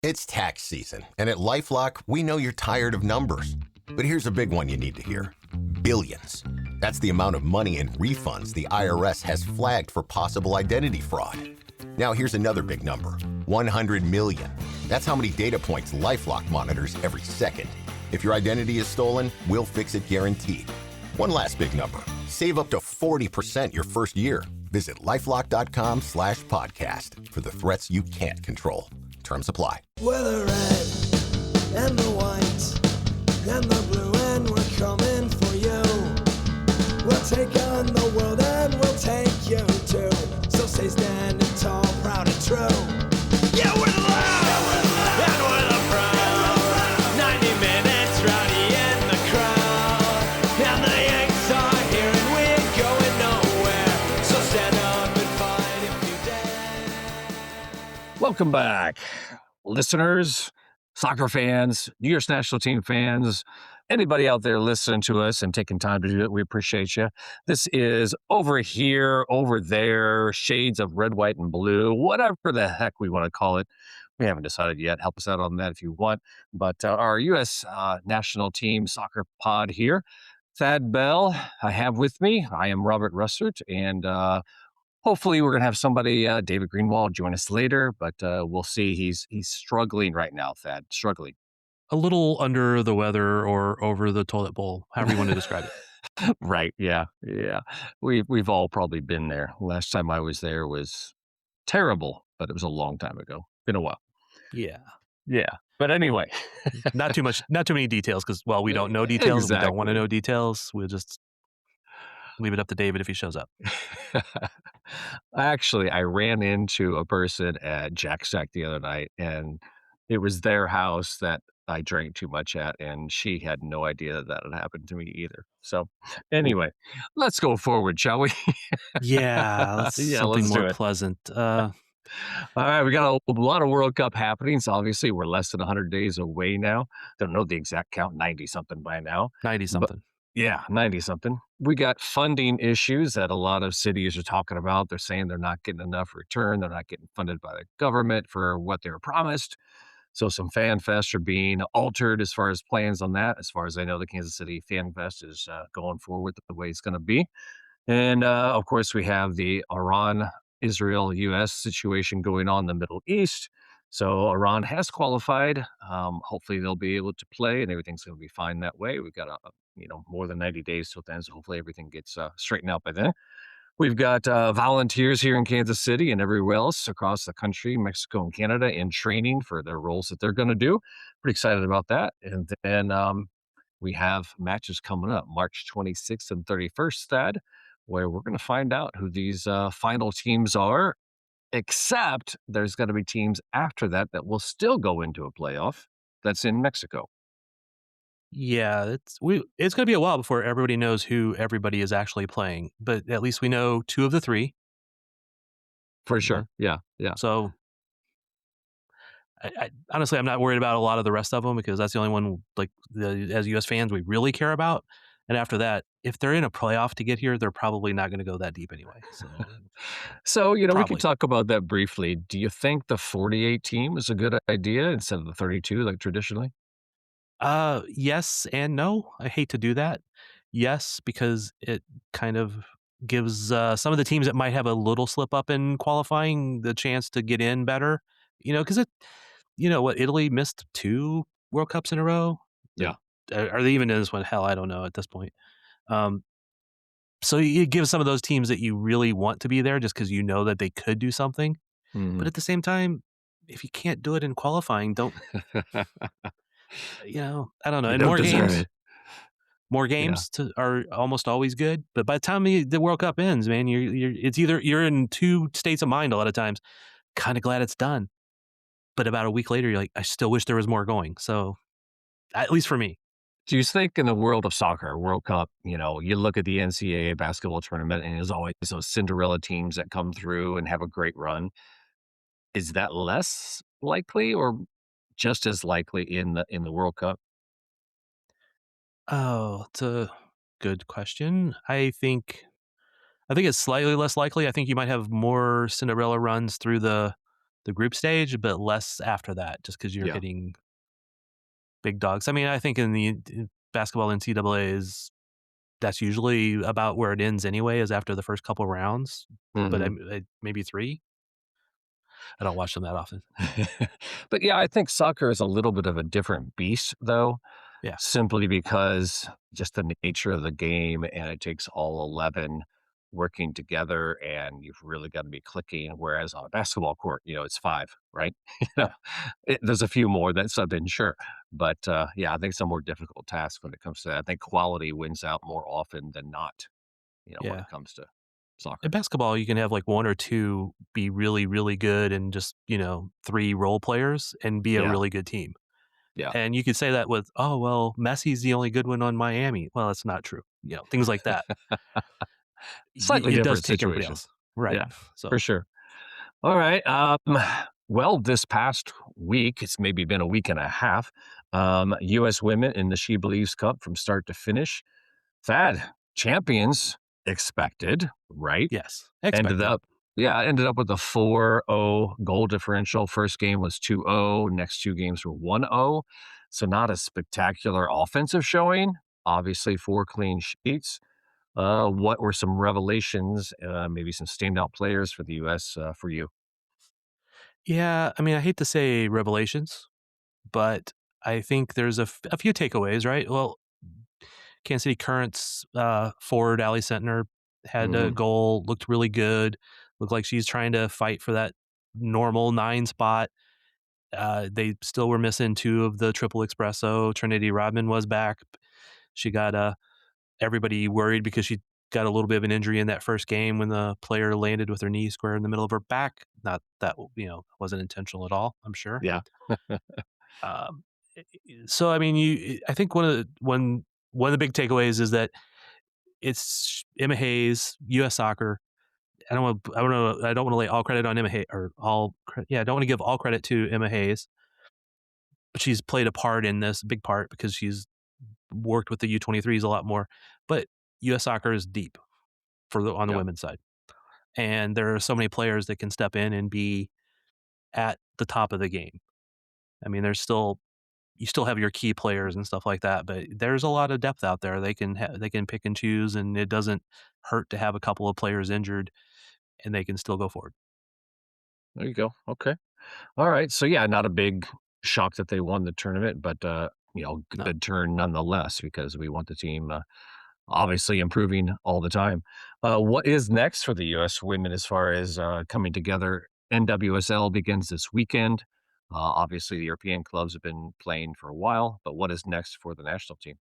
It's tax season, and at LifeLock, we know you're tired of numbers. But here's a big one you need to hear. Billions. That's the amount of money in refunds the IRS has flagged for possible identity fraud. Now here's another big number. 100 million. That's how many data points LifeLock monitors every second. If your identity is stolen, we'll fix it guaranteed. One last big number. Save up to 40% your first year. Visit lifelock.com/podcast for the threats you can't control. Terms apply. We're the red and the white and the blue, and we're coming for you. We'll take on the world and we'll take you too. So stay standing tall, proud and true. Yeah, we're the loud and we're the proud. 90 minutes rowdy in the crowd, and the Yanks are here and we ain't going nowhere. So stand up and fight if you dare. Welcome back, listeners, soccer fans, New Year's national team fans, anybody out there listening to us and taking time to do it. We appreciate you. This is Over Here, Over There, shades of red, white, and blue, whatever the heck we want to call it. We haven't decided yet. Help us out on that if you want. But our U.S. national team soccer pod here, Thad Bell, I have with me. I am Robert Russert, and hopefully we're going to have somebody, David Greenwald, join us later, but we'll see. He's struggling right now, Thad, struggling. A little under the weather or over the toilet bowl, however you want to describe it. Right, yeah. We've all probably been there. Last time I was there was terrible, but it was a long time ago. Been a while. Yeah. But anyway. Not too many details because, well, we don't know details. Exactly. We don't want to know details. We'll just leave it up to David if he shows up. Actually, I ran into a person at Jack Stack the other night, and it was their house that I drank too much at, and she had no idea that had happened to me either. So anyway, let's go forward, shall we? Yeah, something let's do more it. pleasant. All right, we got a lot of World Cup happenings. Obviously, we're less than 100 days away now. Don't know the exact count, 90-something by now. 90-something. Yeah, 90-something. We got funding issues that a lot of cities are talking about. They're saying they're not getting enough return. They're not getting funded by the government for what they were promised. So some fan fests are being altered as far as plans on that. As far as I know, the Kansas City Fan Fest is going forward the way it's going to be. And of course, we have the Iran, Israel, U.S. situation going on in the Middle East. So Iran has qualified. Hopefully they'll be able to play and everything's going to be fine that way. We've got more than 90 days till then. So hopefully everything gets straightened out by then. We've got volunteers here in Kansas City and everywhere else across the country, Mexico and Canada, in training for their roles that they're going to do. Pretty excited about that. And then we have matches coming up, March 26th and 31st, Thad, where we're going to find out who these final teams are, except there's going to be teams after that will still go into a playoff that's in Mexico. Yeah, it's going to be a while before everybody knows who everybody is actually playing, but at least we know 2 of the 3. For sure. Yeah. So I honestly, I'm not worried about a lot of the rest of them because that's the only one, as U.S. fans, we really care about. And after that, if they're in a playoff to get here, they're probably not going to go that deep anyway. So, we can talk about that briefly. Do you think the 48 team is a good idea instead of the 32 like traditionally? Yes and no. I hate to do that. Yes, because it kind of gives some of the teams that might have a little slip up in qualifying the chance to get in better. Because Italy missed 2 World Cups in a row. Yeah. Are they even in this one? Hell, I don't know at this point. So you give some of those teams that you really want to be there just because you know that they could do something. Mhm. But at the same time, if you can't do it in qualifying, don't. I don't know. You And don't more deserve games. it. More games are almost always good, but by the time the World Cup ends, man, it's either you're in 2 states of mind a lot of times. Kind of glad it's done, but about a week later, you're like, I still wish there was more going. So, at least for me. Do you think in the world of soccer, World Cup, you look at the NCAA basketball tournament and there's always those Cinderella teams that come through and have a great run. Is that less likely or just as likely in the World Cup? Oh, it's a good question. I think it's slightly less likely. I think you might have more Cinderella runs through the the group stage, but less after that, just because you're Yeah. hitting big dogs. I mean, I think in basketball NCAA is that's usually about where it ends anyway, is after the first couple rounds, but Mhm. maybe 3? I don't watch them that often. But yeah, I think soccer is a little bit of a different beast, though, Yeah, simply because just the nature of the game, and it takes all 11 working together, and you've really got to be clicking. Whereas on a basketball court, it's 5, right? you know, yeah, there's a few more that sub in, sure, but yeah, I think it's a more difficult task when it comes to that. I think quality wins out more often than not. When yeah. it comes to In soccer. basketball, you can have, like, 1 or 2 be really, really good and just, 3 role players and be a Yeah, really good team. yeah, And you could say that with, "Oh, well, Messi's the only good one on Miami." Well, that's not true. Things like that. slightly It does different take everybody situation. else. Right. Yeah, for So, sure. All right. Well, this past week, it's maybe been a week and a half. U.S. women in the She Believes Cup from start to finish. Thad, champions expected, right? yes, Ended expected. up, yeah, ended up with a 4-0 goal differential. First game was 2-0. Next 2 games were 1-0. So not a spectacular offensive showing. Obviously, 4 clean sheets. What were some revelations, maybe some standout players for the U.S. For you? Yeah, I mean, I hate to say revelations, but I think there's a few takeaways, right? Well, Kansas City Currents, forward Allie Sentner had a Hmm. goal, looked really good, looked like she's trying to fight for that normal 9 spot. They still were missing 2 of the triple espresso. Trinity Rodman was back. She got, everybody worried because she got a little bit of an injury in that first game when the player landed with her knee square in the middle of her back. Not that, wasn't intentional at all, I'm sure. Yeah. Um, so I mean, I think one of the big takeaways is that it's Emma Hayes, U.S. Soccer. I don't want to lay all credit on Emma Hayes or yeah, I don't want to give all credit to Emma Hayes, but she's played a part in this, big part, because she's worked with the U23s a lot more. But U.S. Soccer is deep on the Yeah. women's side, and there are so many players that can step in and be at the top of the game. I mean, you still have your key players and stuff like that, but there's a lot of depth out there. They can pick and choose, and it doesn't hurt to have a couple of players injured, and they can still go forward. There you go. Okay. All right. So yeah, not a big shock that they won the tournament, but No. good turn nonetheless because we want the team obviously improving all the time. What is next for the U.S. women as far as coming together? NWSL begins this weekend. Obviously, the European clubs have been playing for a while, but what is next for the national team?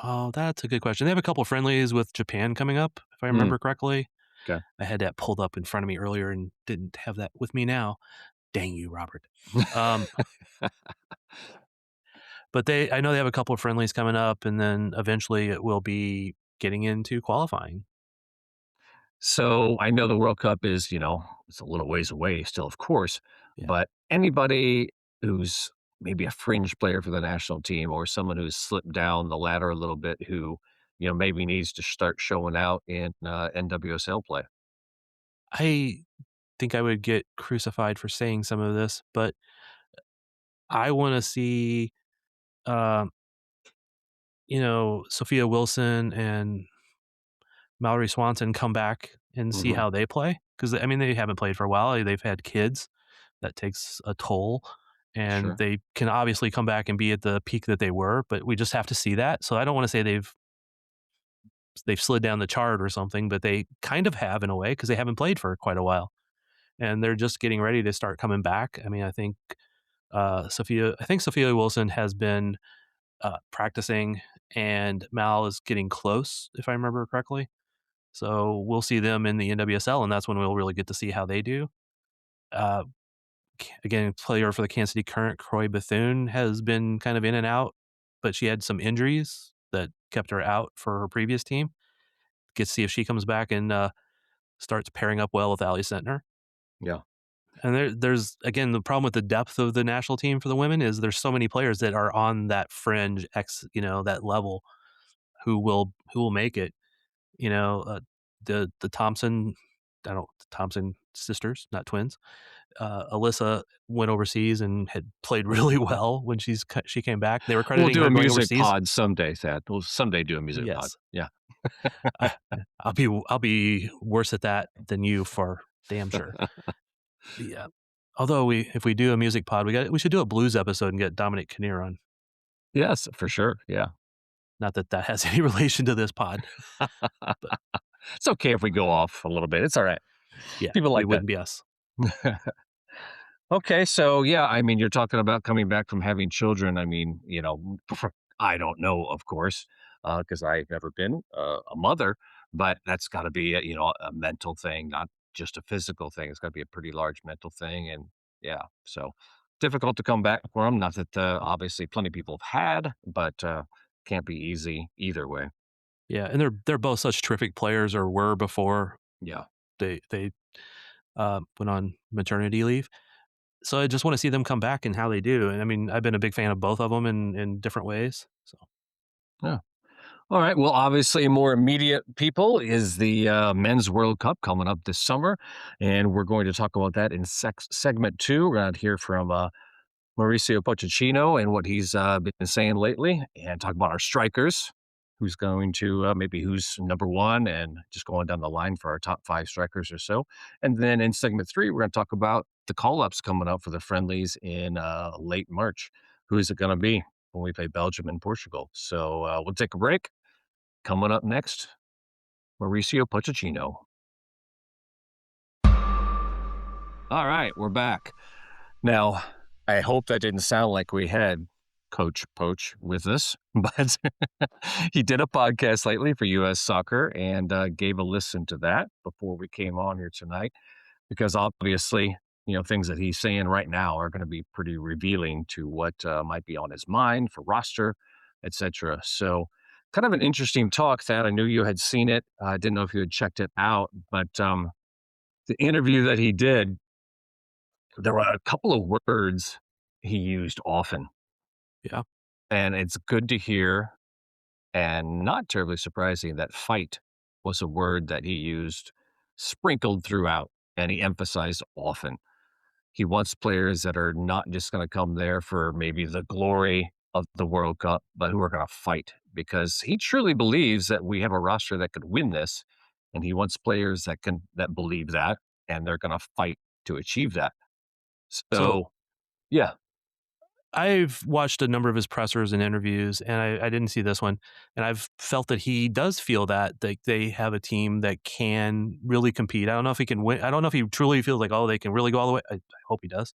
Oh, that's a good question. They have a couple friendlies with Japan coming up, if I Hmm. remember correctly. Okay. I had that pulled up in front of me earlier and didn't have that with me now. Dang you, Robert. Um, but I know they have a couple of friendlies coming up, and then eventually it will be getting into qualifying. So I know the World Cup is, it's a little ways away still, of course, Yeah. but anybody who's maybe a fringe player for the national team or someone who's slipped down the ladder a little bit who, maybe needs to start showing out in NWSL play. I think I would get crucified for saying some of this, but I want to see, um, Sophia Wilson and Mallory Swanson come back and see Hmm. how they play. Because I mean, they haven't played for a while. They've had kids. That takes a toll, and Sure. they can obviously come back and be at the peak that they were. But we just have to see that. So I don't want to say they've slid down the chart or something, but they kind of have in a way because they haven't played for quite a while, and they're just getting ready to start coming back. I mean, I think Sophia Wilson has been practicing, and Mal is getting close, if I remember correctly. So we'll see them in the NWSL, and that's when we'll really get to see how they do. Uh, Again, player for the Kansas City Current, Croy Bethune, has been kind of in and out, but she had some injuries that kept her out for her previous team. Get to see if she comes back and starts pairing up well with Ali Sentner. Yeah. And there's again the problem with the depth of the national team for the women is there's so many players that are on that fringe that level who will make it. You know, the Thompson, I don't Thompson sisters, not twins. Alyssa went overseas and had played really well when she came back. They were We'll crediting do her a going music overseas. pod someday, Thad. We'll someday do a music pod. Yes. Yeah. I I'll be worse at that than you for damn sure. Yeah. Although if we do a music pod, we should do a blues episode and get Dominic Kinnear on. Yes, for sure. Yeah. Not that that has any relation to this pod. It's okay if we go off a little bit. It's all right. Yeah, People we like that. wouldn't be us. Okay, so yeah, I mean, you're talking about coming back from having children. I mean, I don't know, of course, because I've never been a mother, but that's got to be a mental thing, not just a physical thing. It's got to be a pretty large mental thing, and yeah, so difficult to come back for them. Not that obviously plenty of people have had, but can't be easy either way. Yeah, and they're both such terrific players, or were before Yeah. they went on maternity leave. So I just want to see them come back and how they do. And I mean, I've been a big fan of both of them in different ways. So Yeah. All right. Well, obviously, more immediate people is the Men's World Cup coming up this summer. And we're going to talk about that in segment two. We're going to hear from Mauricio Pochettino and what he's been saying lately, and talk about our strikers, who's going to maybe who's number one, and just going down the line for our top five strikers or so. And then in segment three, we're going to talk about the call ups coming up for the friendlies in late March. Who is it going to be when we play Belgium and Portugal? So we'll take a break. Coming up next, Mauricio Pochettino. All right, we're back. Now, I hope that didn't sound like we had Coach Poach with us, but he did a podcast lately for US Soccer and gave a listen to that before we came on here tonight, because obviously, things that he's saying right now are going to be pretty revealing to what might be on his mind for roster, etc. So, kind of an interesting talk that I knew you had seen it. I didn't know if you had checked it out, but the interview that he did, there were a couple of words he used often, yeah, and it's good to hear and not terribly surprising that fight was a word that he used sprinkled throughout, and he emphasized often. He wants players that are not just going to come there for maybe the glory of the World Cup, but who are going to fight, because he truly believes that we have a roster that could win this, and he wants players that believe that, and they're going to fight to achieve that. So So, yeah. I've watched a number of his pressers and interviews, and I didn't see this one. And I've felt that he does feel that they have a team that can really compete. I don't know if he can win. I don't know if he truly feels like, oh, they can really go all the way. I hope he does.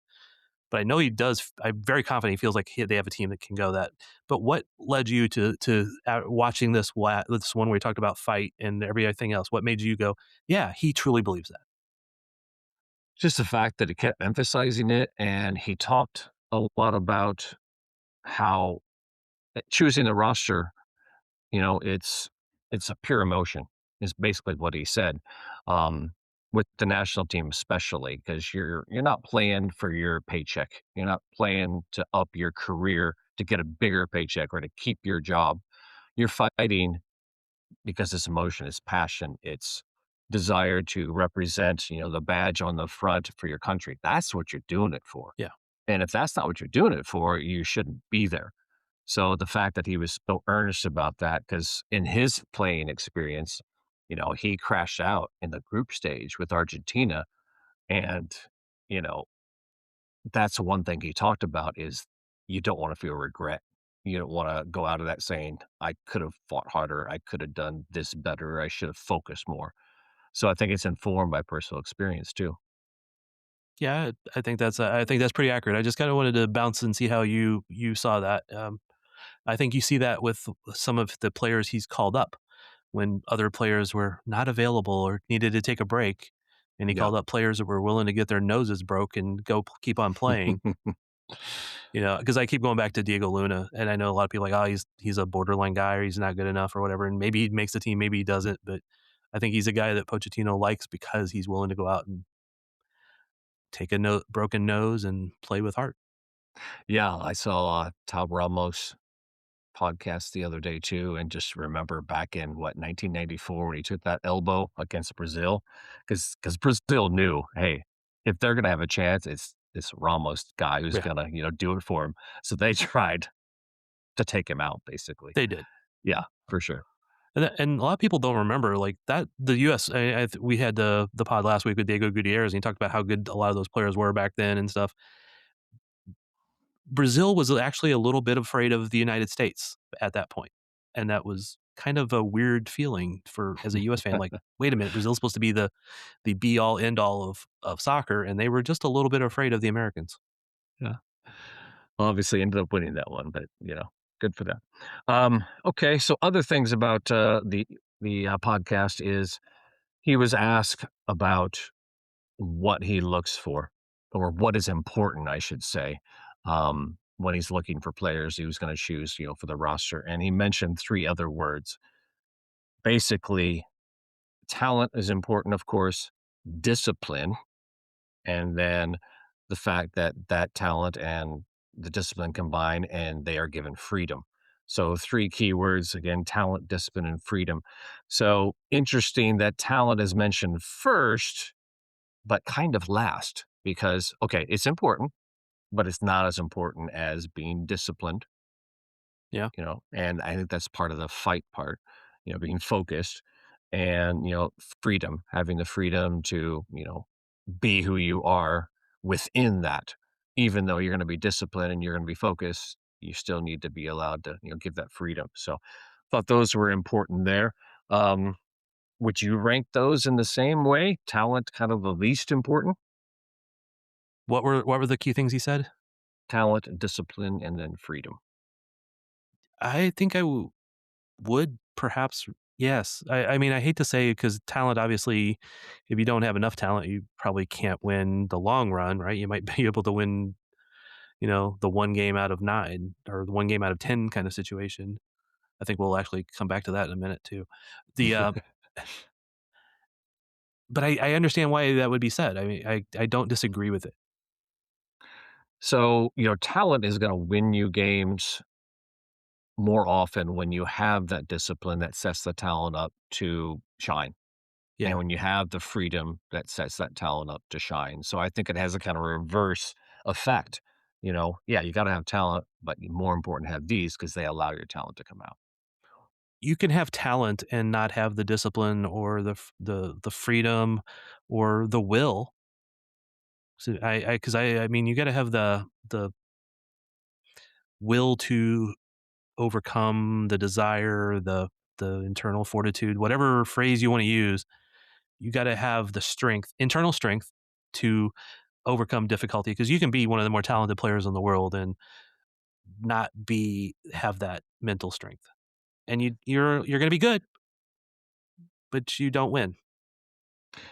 But I know he does. I'm very confident he feels like they have a team that can go that. But what led you to watching this one where we talked about fight and everything else? What made you go, yeah, he truly believes that? Just the fact that he kept emphasizing it, and he talked a lot about how choosing the roster, it's a pure emotion, is basically what he said. Um, with the national team especially, because you're not playing for your paycheck. You're not playing to up your career to get a bigger paycheck or to keep your job. You're fighting because it's emotion, it's passion, it's desire to represent, the badge on the front for your country. That's what you're doing it for. Yeah. And if that's not what you're doing it for, you shouldn't be there. So the fact that he was so earnest about that, because in his playing experience, he crashed out in the group stage with Argentina. And, you know, that's one thing he talked about is you don't want to feel regret. You don't want to go out of that saying, I could have fought harder. I could have done this better. I should have focused more. So I think it's informed by personal experience too. Yeah, I think that's pretty accurate. I just kind of wanted to bounce and see how you saw that. I think you see that with some of the players he's called up when other players were not available or needed to take a break, and he Yeah. called up players that were willing to get their noses broke and keep on playing. Because I keep going back to Diego Luna, and I know a lot of people are like, oh, he's a borderline guy, or he's not good enough, or whatever, and maybe he makes the team, maybe he doesn't, but I think he's a guy that Pochettino likes because he's willing to go out and take a broken nose and play with heart. Yeah. I saw Tom Ramos podcast the other day too, and just remember back in 1994 when he took that elbow against Brazil, because Brazil knew, hey, if they're gonna have a chance, it's this Ramos guy who's Yeah, gonna, do it for him. So they tried to take him out, basically. they did. Yeah, for sure. And a lot of people don't remember like that. The U.S. We had the pod last week with Diego Gutierrez, and he talked about how good a lot of those players were back then and stuff. Brazil was actually a little bit afraid of the United States at that point, and that was kind of a weird feeling for as a U.S. fan. Like, wait a minute, Brazil's supposed to be the be all end all of soccer, and they were just a little bit afraid of the Americans. Yeah. Obviously ended up winning that one, but, good for them. Okay, so other things about, the podcast is he was asked about what he looks for, or what is important, I should say, when he's looking for players he was gonna choose, for the roster, and he mentioned 3 other words. Basically, talent is important, of course, discipline, and then the fact that that talent and the discipline combine and they are given freedom. So 3 keywords, again, talent, discipline, and freedom. So interesting that talent is mentioned first, but kind of last because, okay, it's important, but it's not as important as being disciplined, Yeah, and I think that's part of the fight part, being focused and, freedom, having the freedom to, be who you are within that. Even though you're going to be disciplined and you're going to be focused, you still need to be allowed to, give that freedom. So thought those were important there. Um, would you rank those in the same way? Talent kind of the least important? what were the key things he said? Talent, discipline, and then freedom. I think would perhaps yes. I mean, I hate to say because talent, obviously, if you don't have enough talent, you probably can't win the long run, right? You might be able to win, the 1 game out of 9 or the 1 game out of 10 kind of situation. I think we'll actually come back to that in a minute too. The But I understand why that would be said. I mean, I don't disagree with it. So, talent is going to win you games more often when you have that discipline that sets the talent up to shine. And Yeah. when you have the freedom that sets that talent up to shine. So I think it has a kind of reverse effect. Yeah, you got to have talent, but more important to have these because they allow your talent to come out. You can have talent and not have the discipline or the freedom or the will. So I mean, you got to have the will to overcome the desire, the internal fortitude, whatever phrase you want to use. You got to have the strength, internal strength, to overcome difficulty because you can be one of the more talented players in the world and not be have that mental strength. And you're going to be good, but you don't win.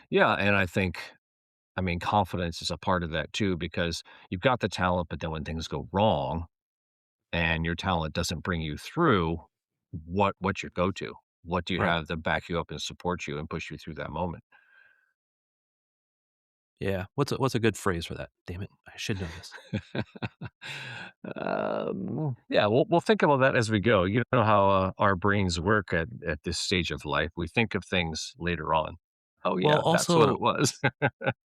Yeah. And I mean, confidence is a part of that too, because you've got the talent, but then when things go wrong and your talent doesn't bring you through, what's your go to? What do you Right. have to back you up and support you and push you through that moment? Yeah. What's a good phrase for that? Damn it. I should know this. Yeah, we'll think about that as we go. You know how our brains work at this stage of life. We think of things later on. Oh Well, yeah, that's what also it was.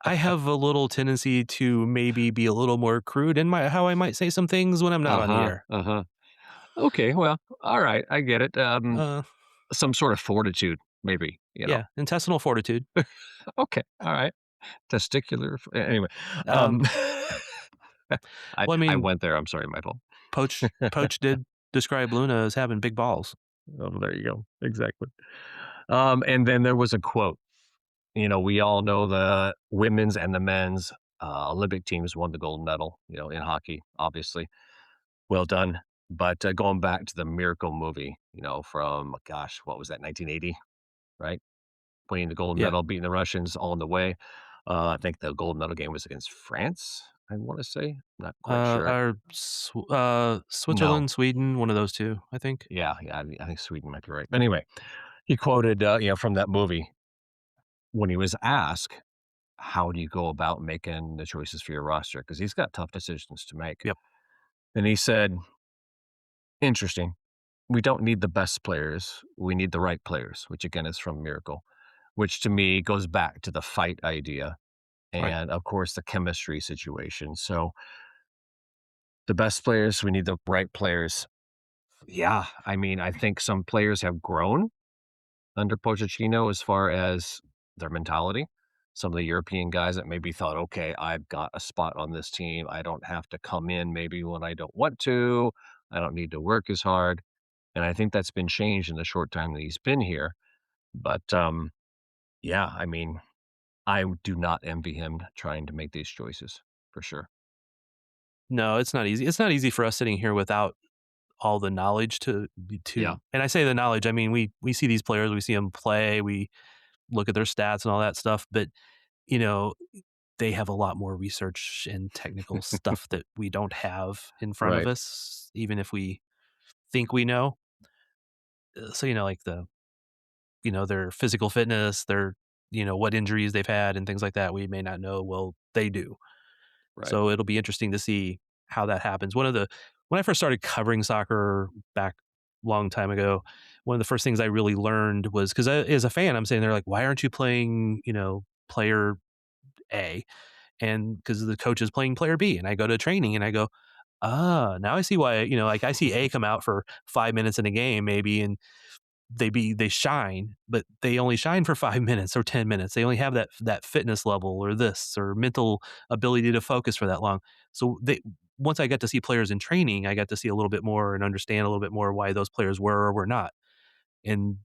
I have a little tendency to maybe be a little more crude in my how I might say some things when I'm not on the Uh-huh. air. Uh-huh. Okay, well, all right, I get it. Uh, Some sort of fortitude, maybe, yeah, intestinal fortitude. Okay, all right. Testicular anyway. Um Um, I well, I I mean, went there. I'm sorry, my fault. Poach did describe Luna as having big balls. Oh, there you go. Exactly. And then there was a quote. We all know the women's and the men's Olympic teams won the gold medal, in hockey, obviously. Well done. But going back to the Miracle movie, from, gosh, what was that, 1980, right? Winning the gold Yeah. medal, beating the Russians all in the way. I think the gold medal game was against France, I want to say. Not quite sure. No. Switzerland, Sweden, one of those two, I think. Yeah, yeah, I think Sweden might be right. But anyway, he quoted, from that movie when he was asked, how do you go about making the choices for your roster? Because he's got tough decisions to make. Yep. And he said, interesting. We don't need the best players. We need the right players, which again is from Miracle, which to me goes back to the fight idea. Right. and of course the chemistry situation. So the best players, we need the right players. Yeah, I mean, I think some players have grown under Pochettino as far as their mentality. Some of the European guys that maybe thought, okay, I've got a spot on this team. I don't have to come in maybe when I don't want to. I don't need to work as hard. And I think that's been changed in the short time that he's been here. But yeah, I mean, I do not envy him trying to make these choices for sure. No, it's not easy. It's not easy for us sitting here without all the knowledge Yeah, and I say the knowledge, I mean, we see these players, we see them play, we look at their stats and all that stuff, but, you know, they have a lot more research and technical stuff that we don't have in front of right, us, even if we think we know. So, like their physical fitness, their, what injuries they've had and things like that, we may not know. Well, they do. right. So it'll be interesting to see how that happens. When I first started covering soccer back long time ago, one of the first things I really learned was because as a fan, I'm saying they're like, why aren't you playing, player A? And because the coach is playing player B, and I go to training and I go, now I see why. Like I see A come out for 5 minutes in a game, maybe, and they shine, but they only shine for 5 minutes or 10 minutes. They only have that fitness level or this or mental ability to focus for that long. So they once I got to see players in training, I got to see a little bit more and understand a little bit more why those players were or were not. And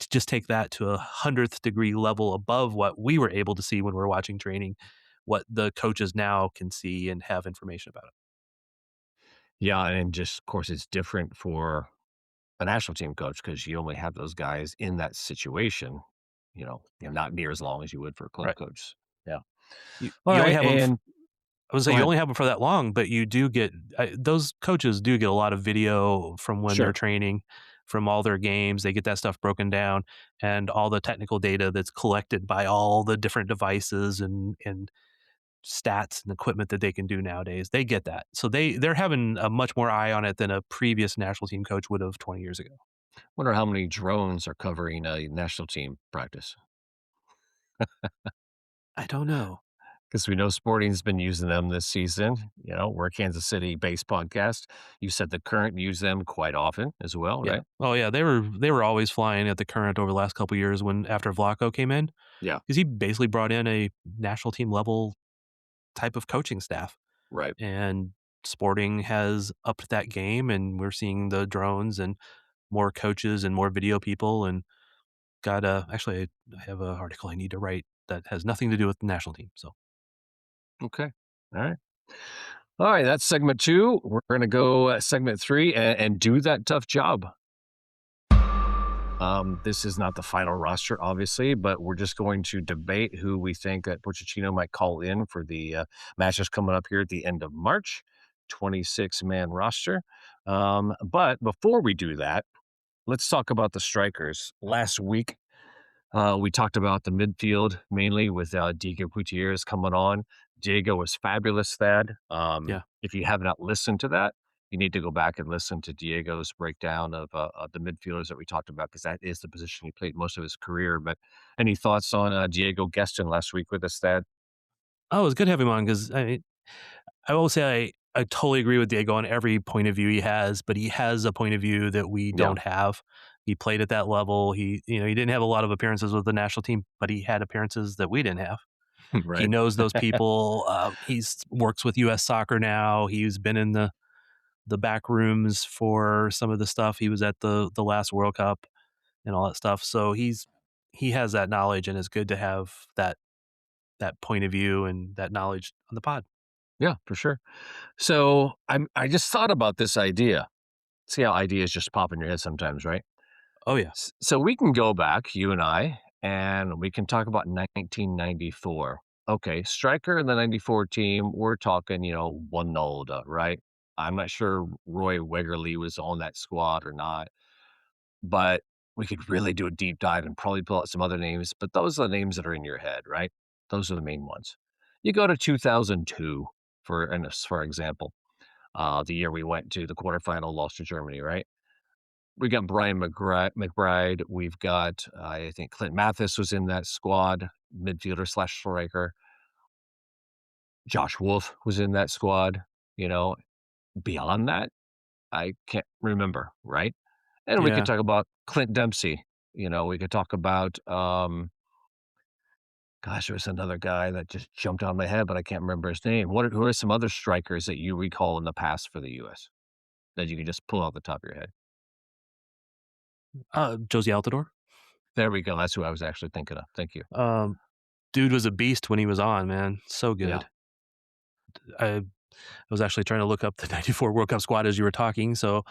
to just take that to 100th degree level above what we were able to see when we were watching training, what the coaches now can see and have information about it. Yeah, and just of course it's different for a national team coach because you only have those guys in that situation, not near as long as you would for a club Right. coach. Yeah. All You only right, have them. and I would say go you ahead. only have them for that long, but you do get those coaches do get a lot of video from when they're Sure. training, from all their games. They get that stuff broken down and all the technical data that's collected by all the different devices and stats and equipment that they can do nowadays. They get that. So they're having a much more eye on it than a previous national team coach would have 20 years ago. Wonder how many drones are covering a national team practice. I don't know. Because we know Sporting's been using them this season. We're a Kansas City-based podcast. You said the Current use them quite often as well, Yeah. right? Oh yeah, they were always flying at the Current over the last couple of years when after Vlaco came in Yeah. because he basically brought in a national team level type of coaching staff. Right. And Sporting has upped that game, and we're seeing the drones and more coaches and more video people. And got actually, I have an article I need to write that has nothing to do with the national team. So Okay. All right. All right, that's segment 2. We're gonna go, segment 3 and do that tough job. This is not the final roster, obviously, but we're just going to debate who we think that Pochettino might call in for the, matches coming up here at the end of March, 26-man roster. But before we do that, let's talk about the strikers. Last week, we talked about the midfield mainly with Diego Gutierrez coming on. Diego was fabulous, Thad. yeah. If you have not listened to that, you need to go back and listen to Diego's breakdown of the midfielders that we talked about because that is the position he played most of his career. But any thoughts on Diego Gaston last week with us, Thad? Oh, it was good having him on because I will say I totally agree with Diego on every point of view he has, but he has a point of view that we Yeah, don't have. He played at that level. He didn't have a lot of appearances with the national team, but he had appearances that we didn't have. He right. knows those people. He's works with U.S. Soccer now. He's been in the back rooms for some of the stuff. He was at the last World Cup and all that stuff. So he has that knowledge, and it's good to have that point of view and that knowledge on the pod. Yeah, for sure. So I just thought about this idea. See how ideas just pop in your head sometimes, right? Oh yeah, So we can go back, you and I, and we can talk about 1994. Okay, striker in the 94 team, we're talking, one Nolda, right? I'm not sure Roy Wegerle was on that squad or not, but we could really do a deep dive and probably pull out some other names, but those are the names that are in your head, right? Those are the main ones. You go to 2002, for example, the year we went to the quarterfinal, lost to Germany, right? We got Brian McBride. We've got, I think Clint Mathis was in that squad, midfielder/striker. Josh Wolf was in that squad. You know, beyond that, I can't remember, right? And we could Yeah. talk about Clint Dempsey. We could talk about, gosh, there was another guy that just jumped out of my head, but I can't remember his name. Who are some other strikers that you recall in the past for the U.S. that you can just pull off the top of your head? Josie Altidore. There we go. That's who I was actually thinking of. Thank you. Dude was a beast when he was on, man. So Yeah. good. I was actually trying to look up the 94 World Cup squad as you were talking. So,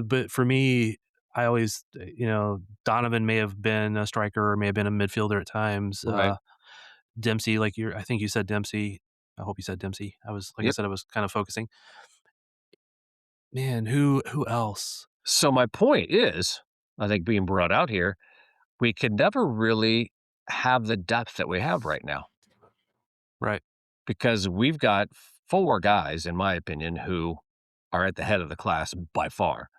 but for me, I always, Donovan may have been a striker or may have been a midfielder at times. Right. Dempsey, I think you said Dempsey. I hope you said Dempsey. I Yep. said, I was kind of focusing. Man, who else? So my point is, I think being brought out here, we could never really have the depth that we have right now Right. because we've got four guys, in my opinion, who are at the head of the class by far.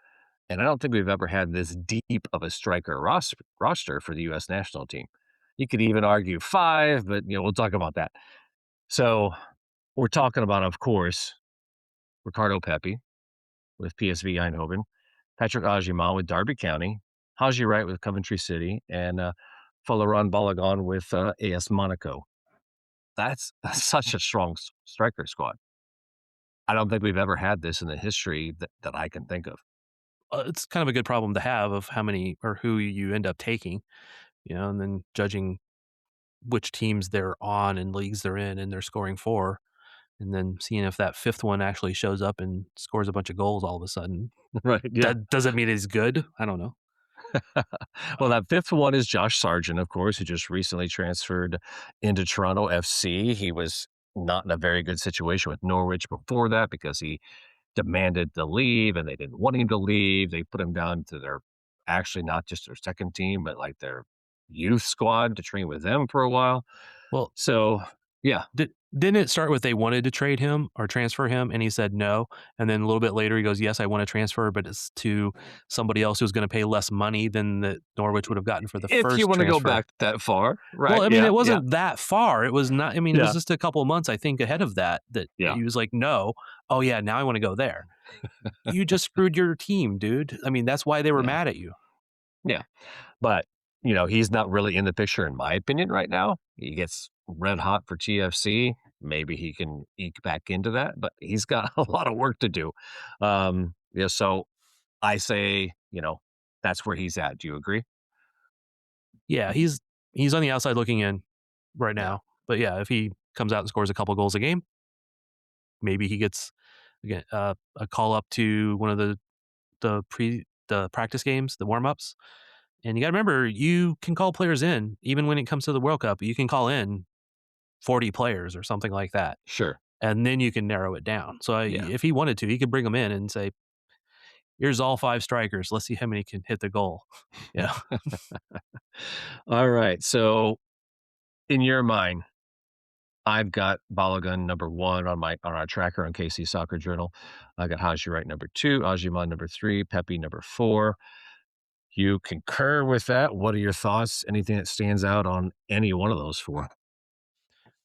And I don't think we've ever had this deep of a striker roster for the U.S. national team. You could even argue five, but we'll talk about that. So we're talking about, of course, Ricardo Pepi with PSV Eindhoven, Patrick Agyemang with Derby County, Haji Wright with Coventry City, and Folarin Balogun with AS Monaco. That's such a strong striker squad. I don't think we've ever had this in the history that I can think of. It's kind of a good problem to have of how many or who you end up taking, and then judging which teams they're on and leagues they're in and they're scoring for, and then seeing if that fifth one actually shows up and scores a bunch of goals all of a sudden. Right. Yeah. That doesn't mean he's good. I don't know. Well, that fifth one is Josh Sargent, of course, who just recently transferred into Toronto FC. He was not in a very good situation with Norwich before that because he demanded to leave and they didn't want him to leave. They put him down to their actually not just their second team, but like their youth squad to train with them for a while. Well, So, yeah, didn't it start with they wanted to trade him or transfer him, and he said no, and then a little bit later he goes, "Yes, I want to transfer, but it's to somebody else who's going to pay less money than that Norwich would have gotten for the if you first want to go transfer." back that far, Well, right? I mean, Yeah, it yeah, wasn't that far. It was not. I mean, it was yeah, just a couple of months, I think, ahead of that. That yeah, he was like, "No, oh yeah, now I want to go there." You just screwed your team, dude. I mean, that's why they were yeah, mad at you. yeah. But, he's not really in the picture, in my opinion, right now. He gets red hot for TFC. Maybe he can eke back into that, but he's got a lot of work to do. Yeah, so I say, that's where he's at. Do you agree? Yeah, he's on the outside looking in right Yeah, now. But yeah, if he comes out and scores a couple goals a game, maybe he gets again a call up to one of the practice games, the warm ups. And you got to remember, you can call players in even when it comes to the World Cup. You can call in 40 players or something like that, sure. and then you can narrow it down. So Yeah. if he wanted to, he could bring them in and say, "Here's all five strikers. Let's see how many can hit the goal." Yeah. All right. So in your mind, I've got Balogun number one on our tracker on KC Soccer Journal. I got Haji Wright number two, Ajiman number three, Pepe number four. You concur with that? What are your thoughts? Anything that stands out on any one of those four?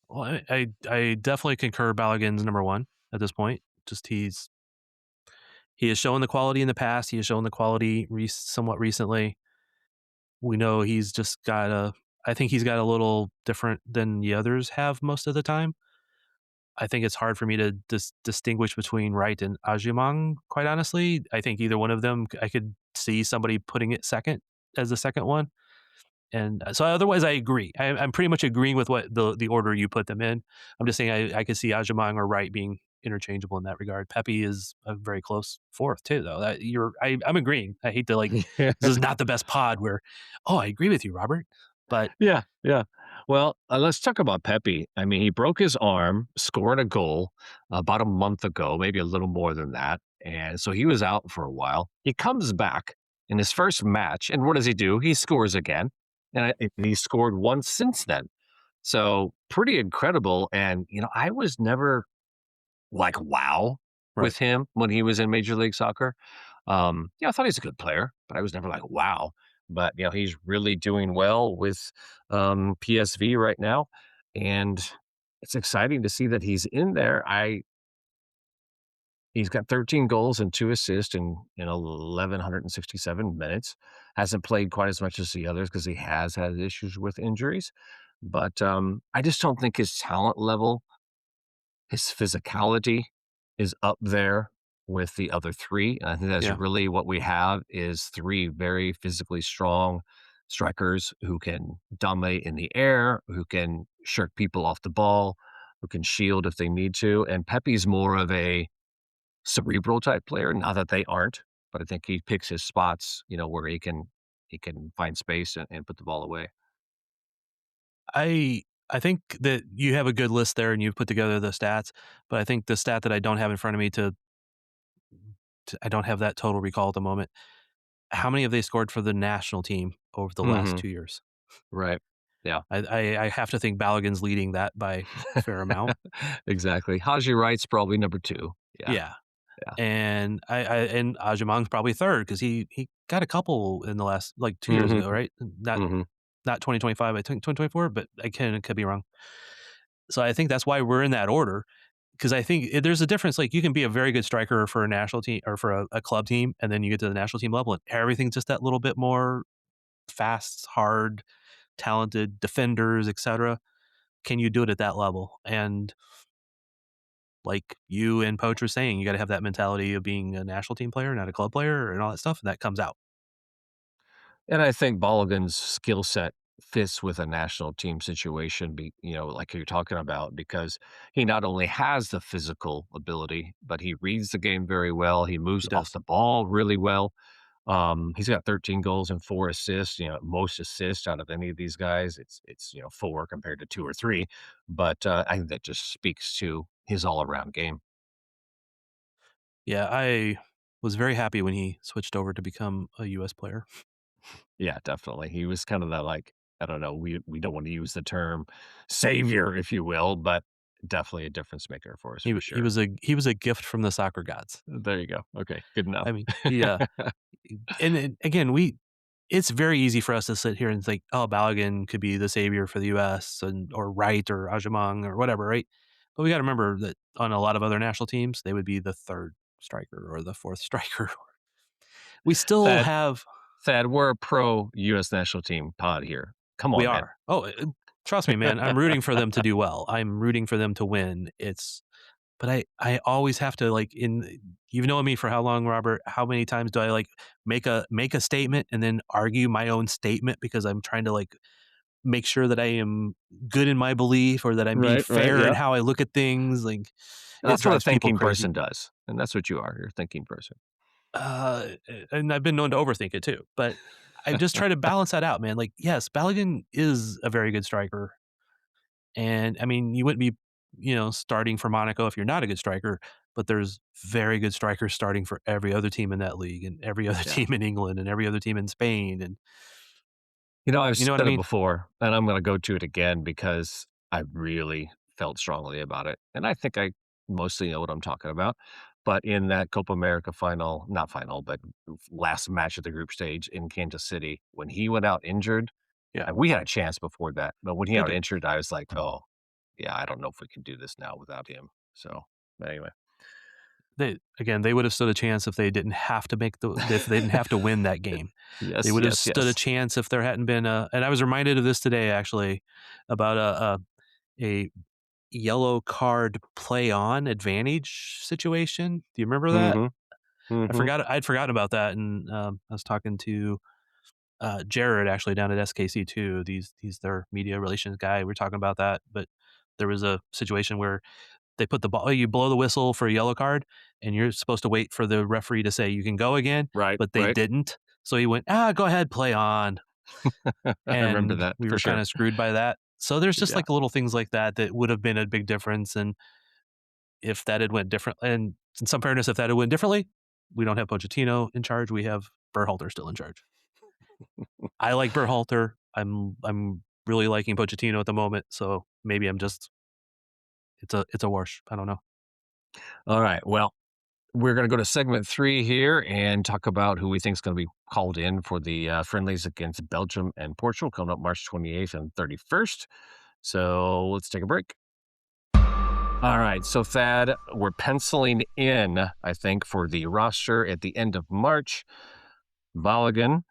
Well, I definitely concur. Balogun's number one at this point. Just he has shown the quality in the past. He has shown the quality somewhat recently. We know he's just got I think he's got a little different than the others have most of the time. I think it's hard for me to distinguish between Wright and Agyemang, quite honestly. I think either one of them, I could see somebody putting it second as the second one. And so otherwise, I agree. I'm pretty much agreeing with what the order you put them in. I'm just saying I could see Agyemang or Wright being interchangeable in that regard. Pepe is a very close fourth too, though. I'm agreeing. I hate to this is not the best pod where, oh, I agree with you, Robert. But Yeah, yeah. Well, let's talk about Pepe. I mean, he broke his arm scoring a goal about a month ago, maybe a little more than that. And so he was out for a while. He comes back in his first match. And what does he do? He scores again. And he scored once since then. So pretty incredible. And, I was never like, wow right. with him when he was in Major League Soccer. I thought he's a good player, but I was never like, wow. But he's really doing well with PSV right now, and it's exciting to see that he's in there. He's got 13 goals and 2 assists in 1,167 minutes. Hasn't played quite as much as the others because he has had issues with injuries. But, I just don't think his talent level, his physicality is up there with the other 3, and I think that's Yeah. really what we have is 3 very physically strong strikers who can dominate in the air, who can shirk people off the ball, who can shield if they need to, and Pepe's more of a cerebral type player, not that they aren't, but I think he picks his spots, where he can find space and put the ball away. I think that you have a good list there and you've put together the stats, but I think the stat that I don't have in front of me to I don't have that total recall at the moment. How many have they scored for the national team over the last Mhm. 2 years? Right. Yeah. I have to think Balogun's leading that by a fair amount. Exactly. Haji Wright's probably number 2. Yeah, Yeah. yeah. And and Ajamang's probably 3rd because he got a couple in the last, like, 2 years Mhm, ago, right? mhm. Not 2025, I think 2024, but could be wrong. So I think that's why we're in that order, because I think there's a difference. Like, you can be a very good striker for a national team or for a club team, and then you get to the national team level, and everything's just that little bit more fast, hard, talented defenders, etc. Can you do it at that level? And like you and Poach were saying, you got to have that mentality of being a national team player, not a club player, and all that stuff. And that comes out. And I think Balogun's skill set fits with a national team situation, like you're talking about, because he not only has the physical ability, but he reads the game very well. He moves He off does. the ball really well. He's got 13 goals and 4 assists, most assists out of any of these guys. It's 4 compared to 2 or 3, but, I think that just speaks to his all-around game. Yeah, I was very happy when he switched over to become a U.S. player. Yeah, definitely. He was kind of that, like, I don't know, we don't wanna use the term savior, if you will, but definitely a difference maker for us for He sure. was a gift from the soccer gods. There you go. Okay, good enough. I mean, and again, it's very easy for us to sit here and think, oh, Balogun could be the savior for the U.S. and or Wright or Ajamang or whatever, right? But we got to remember that on a lot of other national teams, they would be the 3rd striker or the 4th striker. We still Thad have Thad, we're a pro US national team pod here. Come We on, man. are. Oh, trust me, man. I'm rooting for them to do well. I'm rooting for them to win. But I always have to, like, you've known me for how long, Robert? How many times do I, like, make a statement and then argue my own statement because I'm trying to, like, make sure that I am good in my belief or that I'm being Right, fair in yeah. how I look at things? Like, it That's what a drives people thinking crazy. person does, and that's what you are. You're a thinking person. And I've been known to overthink it too. But I just try to balance that out, man. Like, yes, Balogun is a very good striker. And I mean, you wouldn't be, starting for Monaco if you're not a good striker, but there's very good strikers starting for every other team in that league and every other Yeah. team in England and every other team in Spain. And I've you know what I said it mean? before, and I'm gonna go to it again because I really felt strongly about it, and I think I mostly know what I'm talking about. But in that Copa America final, not final, but last match of the group stage in Kansas City, when he went out injured, Yeah, and we had a chance before that, but when he they got did. injured, I was like, "Oh, yeah, I don't know if we can do this now without him." So, but anyway. They would have stood a chance if they didn't have to if they didn't have to win that game. They Yes, would have yes, stood a yes. chance if there hadn't been and I was reminded of this today actually about a yellow card play on advantage situation. Do you remember that? Mhm, mhm. I'd forgotten about that, and, I was talking to, Jared actually down at SKC too. He's their media relations guy. We were talking about that, but there was a situation where they put the ball you blow the whistle for a yellow card, and you're supposed to wait for the referee to say, "You can go again," Right, but they right. didn't. So he went, "Ah, go ahead, play on," I remember and that we for were sure. kinda screwed by that. So there's just, Yeah. like, little things like that that would have been a big difference, and if that had went different and in some fairness, if that had went differently, we don't have Pochettino in charge, we have Berhalter still in charge. I like Berhalter. I'm really liking Pochettino at the moment, so maybe I'm just it's a wash. I don't know. All right, well, we're gonna go to segment 3 here and talk about who we think is gonna be called in for the, friendlies against Belgium and Portugal coming up March 28th and 31st. So, let's take a break. All right, so Thad, we're penciling in, I think, for the roster at the end of March. Balogun,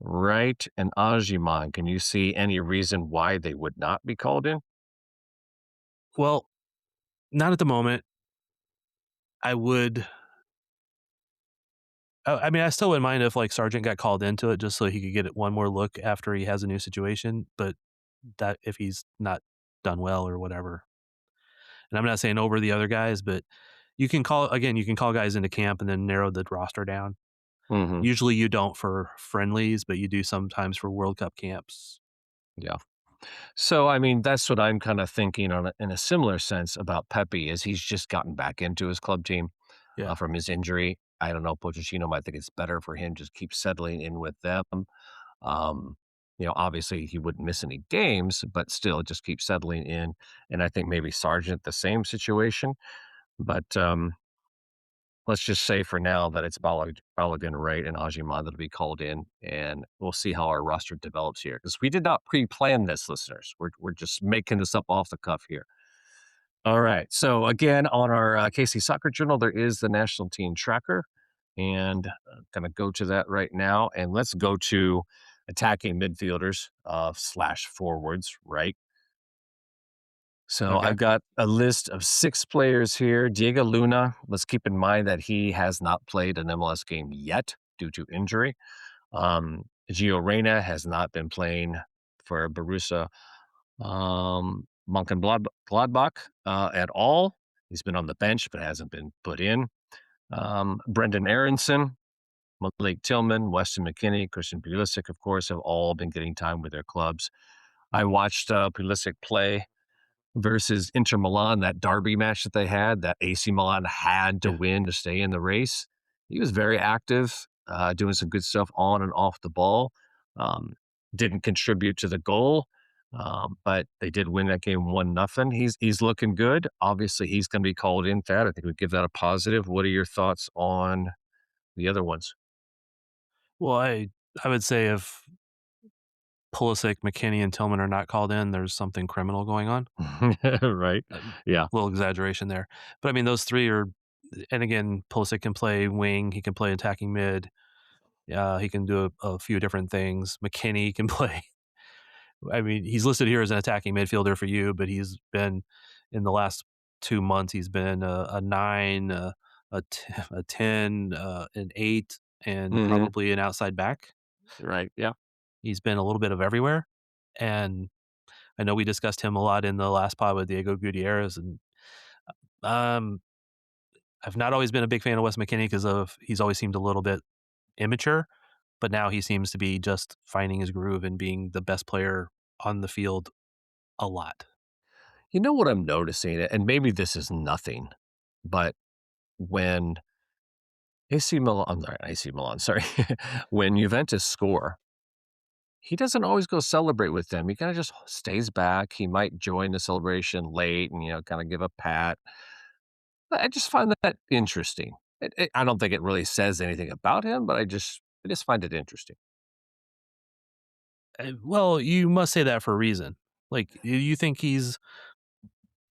Wright, and Ajiman. Can you see any reason why they would not be called in? Well, not at the moment. I would. I mean, I still wouldn't mind if like Sargent got called into it just so he could get it one more look after he has a new situation. But that if he's not done well or whatever, and I'm not saying over the other guys, but you can call again. You can call guys into camp and then narrow the roster down. Mm-hmm. Usually you don't for friendlies, but you do sometimes for World Cup camps. Yeah. So, I mean, that's what I'm kind of thinking in a similar sense about Pepe, is he's just gotten back into his club team Yeah. from his injury. I don't know, Pochettino might think it's better for him to keep settling in with them. Um, obviously he wouldn't miss any games, but still just keep settling in. And I think maybe Sargent, the same situation. But let's just say for now that it's Balogun, Wright, and Ajiman that'll be called in, and we'll see how our roster develops here. Because we did not pre-plan this, listeners. We're just making this up off the cuff here. All right. So again, on our KC Soccer Journal, there is the national team tracker, and going to go to that right now. And let's go to attacking midfielders slash forwards, right? So Okay. I've got a list of 6 players here. Diego Luna, let's keep in mind that he has not played an MLS game yet due to injury. Gio Reyna has not been playing for Borussia Mönchengladbach at all. He's been on the bench, but hasn't been put in. Brendan Aronson, Malik Tillman, Weston McKennie, Christian Pulisic, of course, have all been getting time with their clubs. I watched Pulisic play versus Inter Milan, that derby match that they had, that AC Milan had to win to stay in the race. He was very active, doing some good stuff on and off the ball. Didn't contribute to the goal, but they did win that game 1-0. He's looking good. Obviously, he's going to be called in. That I think we give that a positive. What are your thoughts on the other ones? Well, I would say if Pulisic, McKinney, and Tillman are not called in, there's something criminal going on. Right? Yeah. Little exaggeration there. But I mean, those three are, and again, Pulisic can play wing, he can play attacking mid, he can do a few different things. McKinney can play. I mean, he's listed here as an attacking midfielder for you, but he's been in the last 2 months. He's been a 9, a 10, an 8, and Mhm. probably an outside back. Right. Yeah. He's been a little bit of everywhere, and I know we discussed him a lot in the last pod with Diego Gutierrez, and um, I've not always been a big fan of Wes McKinney because of he's always seemed a little bit immature, but now he seems to be just finding his groove and being the best player on the field a lot. You know what I'm noticing, and maybe this is nothing, but when AC Milan, I'm sorry, AC Milan, sorry, when Juventus score, he doesn't always go celebrate with them. He kind of just stays back. He might join the celebration late and kind of give a pat. I just find that interesting. I don't think it really says anything about him, but I just find it interesting. Well, you must say that for a reason. Like, do you think he's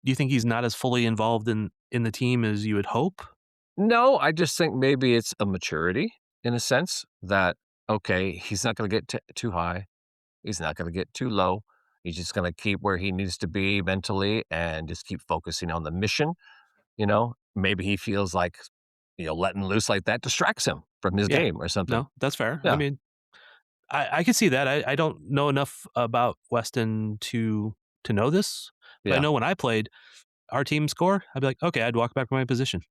not as fully involved in the team as you would hope? No, I just think maybe it's a maturity in a sense that okay, he's not going to get too high. He's not gonna get too low. He's just gonna keep where he needs to be mentally and just keep focusing on the mission, Maybe he feels like, letting loose like that distracts him from his Yeah, game or something. no, that's fair. I Yeah, mean, I can see that. I don't know enough about Weston to know this, but I yeah. know when I played, our team score, I'd be like, okay, I'd walk back to my position.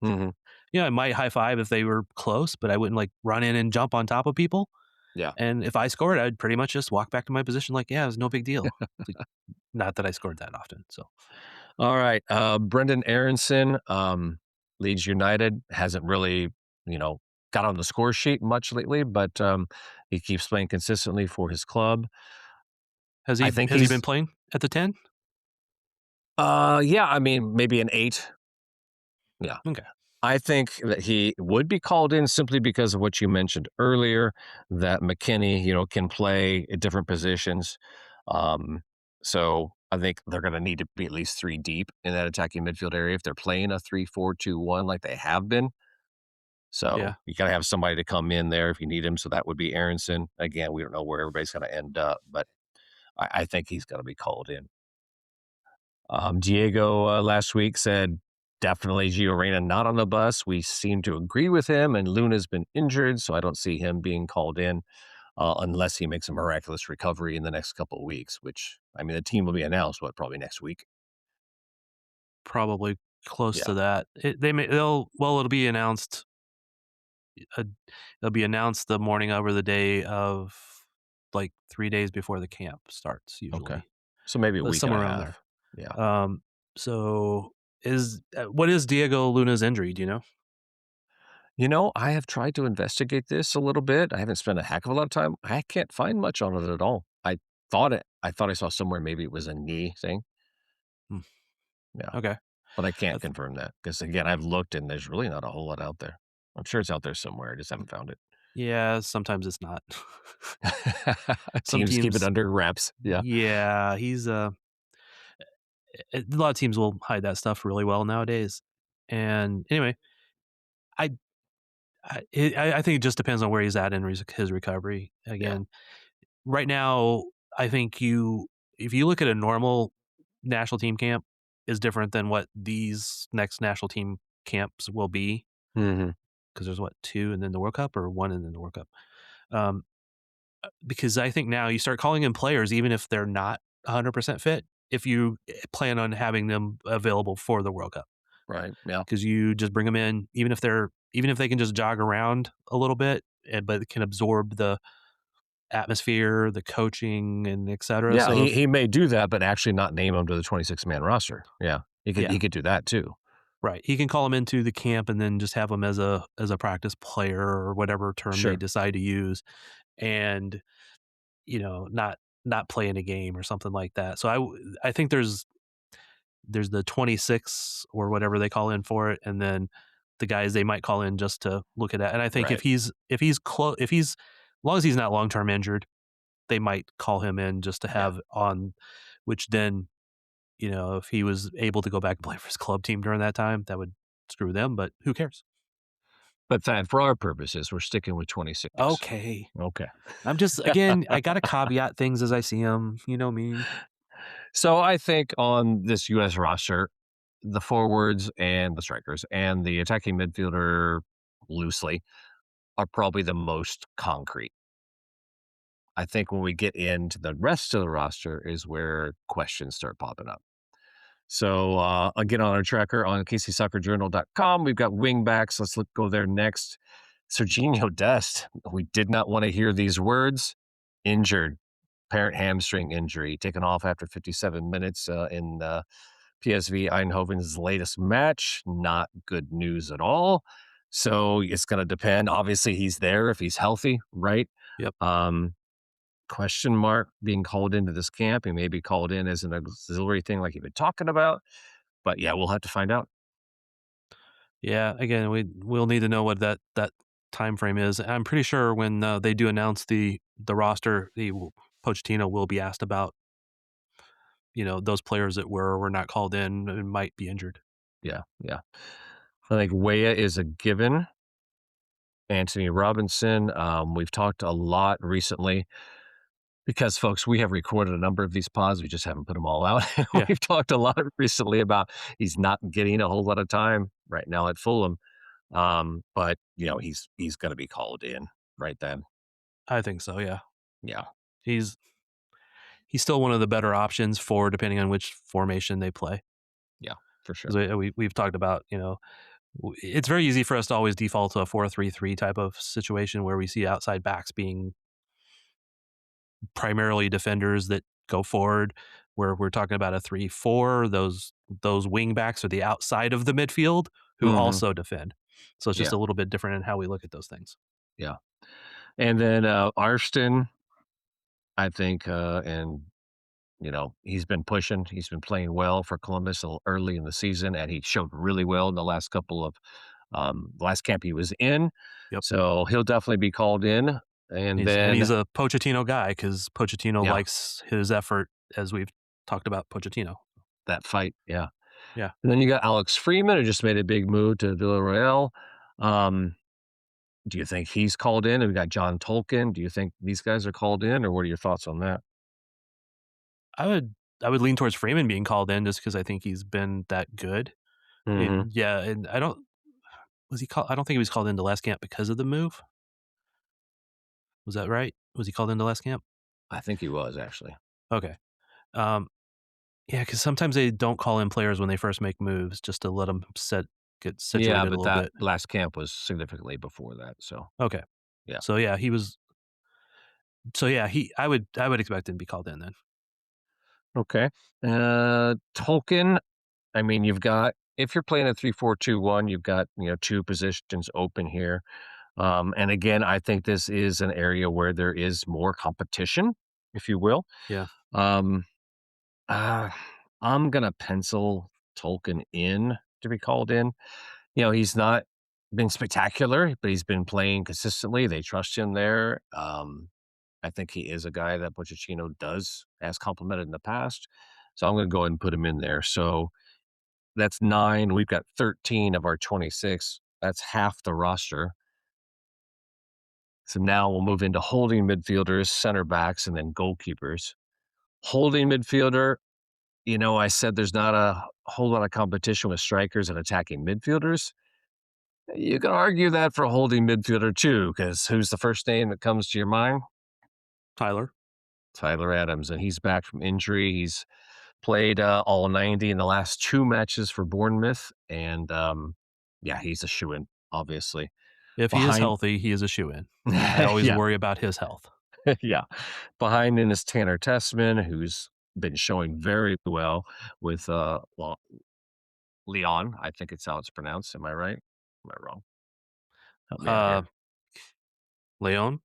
Mhm. I might high five if they were close, but I wouldn't like run in and jump on top of people. Yeah. And if I scored, I'd pretty much just walk back to my position like, yeah, it was no big deal. It's like, not that I scored that often. So Alright, Brendan Aronson, Leeds United, hasn't really, you know, got on the score sheet much lately, but, he keeps playing consistently for his club. has I he think has he been he's playing at the 10? yeah, I mean, maybe an 8. Yeah. Okay. I think that he would be called in simply because of what you mentioned earlier, that McKinney, can play at different positions. Um, so I think they're going to need to be at least 3 deep in that attacking midfield area if they're playing a 3-4-2-1 like they have been. So Yeah, you got to have somebody to come in there if you need him. So that would be Aronson. Again, we don't know where everybody's going to end up, but I think he's going to be called in. Diego last week said definitely Gio Reyna not on the bus. We seem to agree with him, and Luna's been injured, so I don't see him being called in unless he makes a miraculous recovery in the next couple of weeks. Which I mean, the team will be announced probably next week. probably close Yeah. to that. It'll be announced. Uh, it'll be announced the morning of or the day of, like 3 days before the camp starts, Okay. usually, So maybe a week and a somewhere around there. half. Yeah. Um, so what is Diego Luna's injury? Do you know? You know, I have tried to investigate this a little bit. I haven't spent a heck of a lot of time. I can't find much on it at all. I thought I saw somewhere maybe it was a knee thing. Hmm, Yeah. okay. But I I can't th- confirm that because again, I've looked and there's really not a whole lot out there. I'm sure it's out there somewhere. I just haven't found it. yeah, sometimes it's not. Some Teams keep it teams, under wraps. Yeah. yeah, a lot of teams will hide that stuff really well nowadays. And anyway, I I think it just depends on where he's at in his recovery. Yeah. Again, right now, I think if you look at a normal national team camp, is different than what these next national team camps will be, Hmm. because there's what, two and then the World Cup, or one and then the World Cup. Um, because I think now you start calling in players even if they're not 100% fit, if you plan on having them available for the World Cup, Right. Yeah. because you just bring them in even if they can just jog around a little bit, but can absorb the atmosphere, the coaching, and et cetera. Yeah. So if He may do that, but actually not name him to the 26-man roster. Yeah. yeah, He could do that too. right, he can call them into the camp and then just have them as a practice player, or whatever term they Sure. decide to use, and not play in a game or something like that. So I think there's the 26 or whatever they call in for it, and then the guys they might call in just to look at that. And I think Right. if he's as long as he's not long term injured, they might call him in just to Yeah. have on, which then, if he was able to go back and play for his club team during that time, that would screw them, but who cares? But Thad, for our purposes, we're sticking with 26. Okay. Okay. I'm just, again, I got to caveat things as I see them. You know me. So I think on this U.S. roster, the forwards and the strikers and the attacking midfielder loosely are probably the most concrete. I think when we get into the rest of the roster is where questions start popping up. So again, on our tracker on kcsoccerjournal.com, we've got wingbacks. Go there next. Serginho Dest. We did not want to hear these words. Injured, apparent hamstring injury, taken off after 57 minutes in PSV Eindhoven's latest match. Not good news at all. So it's going to depend. Obviously, he's there if he's healthy, right? Yep. Question mark being called into this camp. He may be called in as an auxiliary thing like you've been talking about. But yeah, we'll have to find out. Yeah. Again, we'll need to know what that time frame is. I'm pretty sure when they do announce the roster, Pochettino will be asked about those players that were not called in and might be injured. Yeah, yeah. I think Weah is a given. Anthony Robinson. We've talked a lot recently because, folks, we have recorded a number of these pods. We just haven't put them all out. Yeah, We've talked a lot recently about he's not getting a whole lot of time right now at Fulham. But he's going to be called in right then. I think so. Yeah, Yeah, he's still one of the better options for depending on which formation they play. yeah, for sure. 'Cause we've talked about it's very easy for us to always default to a 4-3-3 type of situation where we see outside backs being primarily defenders that go forward. Where we're talking about a 3-4, those wing backs are the outside of the midfield who Hmm. also defend. So it's just Yeah, a little bit different in how we look at those things. yeah. And then Arston, I think, and he's been pushing. He's been playing well for Columbus early in the season, and he showed really well in the last couple of last camp he was in. Yep. So he'll definitely be called in. And And he's then, a Pochettino guy because Pochettino yeah, likes his effort, as we've talked about Pochettino. that fight. Yeah. Yeah. And then you got Alex Freeman, who just made a big move to Villarreal. Um, do you think he's called in? And we got John Tolkien. Do you think these guys are called in, or what are your thoughts on that? I would I would lean towards Freeman being called in just because I think he's been that good. Hmm. And yeah, and I don't was he called I don't think he was called into last camp because of the move. Was that right? Was he called into last camp? I think he was actually. Okay. Um, yeah, because sometimes they don't call in players when they first make moves just to let them get Yeah, situated a but little that bit. last camp was significantly before that. So Okay. yeah. So yeah, he was. So yeah, I would expect him to be called in then. Okay. Tolkien. I mean, you've got if you're playing a 3-4-2-1, you've got two positions open here. And again, I think this is an area where there is more competition, if you will. Yeah. Um, uh, I'm gonna pencil Tolkien in to be called in. He's not been spectacular, but he's been playing consistently. They trust him there. I think he is a guy that Pochettino has complimented in the past. So I'm gonna go ahead and put him in there. So that's 9. We've got 13 of our 26. That's half the roster. So now we'll move into holding midfielders, center backs, and then goalkeepers. Holding midfielder, I said there's not a whole lot of competition with strikers and attacking midfielders. You can argue that for a holding midfielder too, because who's the first name that comes to your mind? Tyler. Tyler Adams, and he's back from injury. He's played all 90 in the last 2 matches for Bournemouth, and yeah, he's a shoe-in, obviously. If he is Behind, healthy, he is a shoe-in. I always yeah, worry about his health. yeah. Behind him is Tanner Tessman, who's been showing very well with Leon. I think it's how it's pronounced. Am I right? Am I wrong? Help me out Uh, here. Leon,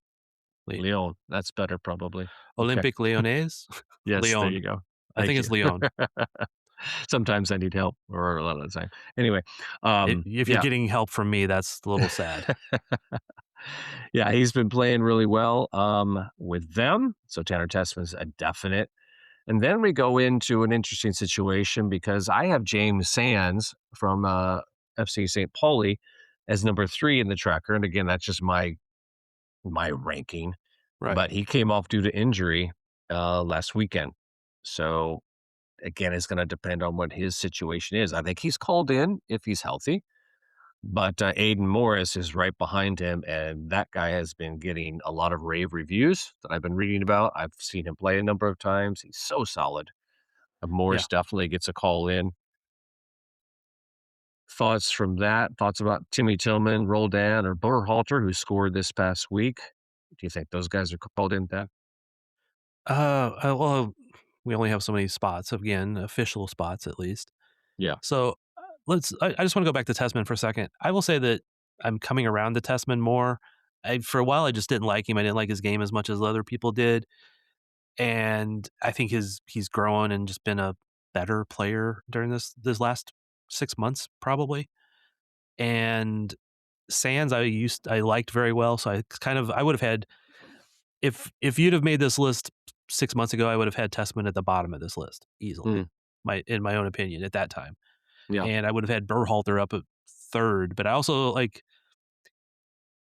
Le- Leon. That's better, probably. Okay. Olympic Lyonnais, Yes, there Leon. you go. I think Thank it's you. Leon. Sometimes I need help, or a lot of the time. Anyway, If you're yeah. getting help from me, that's a little sad. Yeah, he's been playing really well with them. So Tanner Tessman's a definite. And then we go into an interesting situation because I have James Sands from FC St. Pauli as number 3 in the tracker. And again, that's just my ranking. Right. But he came off due to injury last weekend. So again, it's going to depend on what his situation is. I think he's called in if he's healthy. But Aiden Morris is right behind him, and that guy has been getting a lot of rave reviews that I've been reading about. I've seen him play a number of times. He's so solid. Yeah. Morris definitely gets a call in. Thoughts from that? Thoughts about Timmy Tillman, Roldan, or Burhalter, who scored this past week? Do you think those guys are called in, Dan? Well, we only have so many spots, again, official spots at least. Yeah. So I just want to go back to Tessman for a second. I will say that I'm coming around to Tessman more. For a while, I just didn't like him. I didn't like his game as much as other people did. And I think he's grown and just been a better player during this last 6 months, probably. And Sands, I liked very well. So I would have had if you'd have made this list 6 months ago, I would have had Tessman at the bottom of this list easily. Mm, In my own opinion, at that time. yeah. And I would have had Berhalter up at third, but I also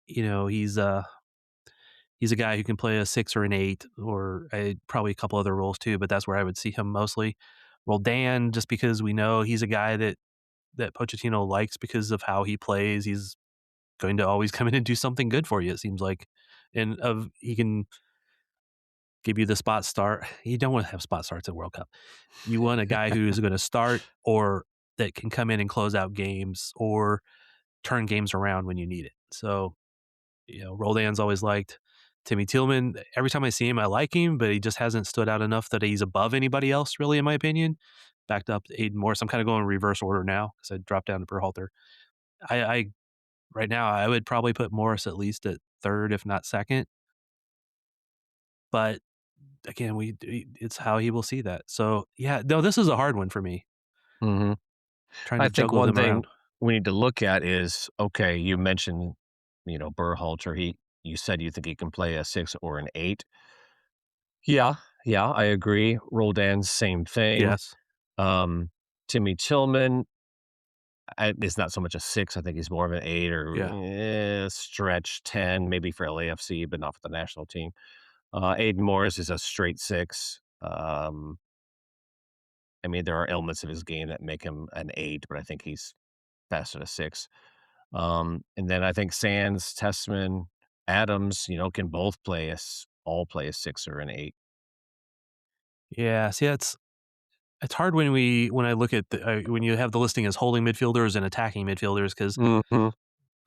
he's a guy who can play a 6 or an 8 or probably a couple other roles too, but that's where I would see him mostly. Well, Dan, just because we know he's a guy that Pochettino likes because of how he plays, he's going to always come in and do something good for you, it seems like. And he can give you the spot start. You don't want to have spot starts at World Cup. You want a guy who's going to start or that can come in and close out games or turn games around when you need it. So, Roldan's always liked Timmy Tillman. Every time I see him, I like him, but he just hasn't stood out enough that he's above anybody else, really, in my opinion. Backed up to Aiden Morris. I'm kind of going reverse order now because I dropped down to Berhalter. I right now I would probably put Morris at least at third, if not second. But again, it's how he will see that. So yeah, no, this is a hard one for me. Hmm. Trying I to think juggle one them thing around. we need to look at is okay. You mentioned, Burhalter. You said you think he can play a 6 or an 8. Yeah, Yeah, I agree. Roldan, same thing. Yes. Um, Timmy Tillman is not so much a 6, I think he's more of an 8 or, Yeah. stretch 10, maybe for LAFC, but not for the national team. Aiden Morris is a straight 6. I mean, there are elements of his game that make him an 8, but I think he's best at a 6. And then I think Sands, Tessman, Adams, can both all play a 6 or an 8. Yeah, see, it's hard when I look at when you have the listing as holding midfielders and attacking midfielders because Mhm.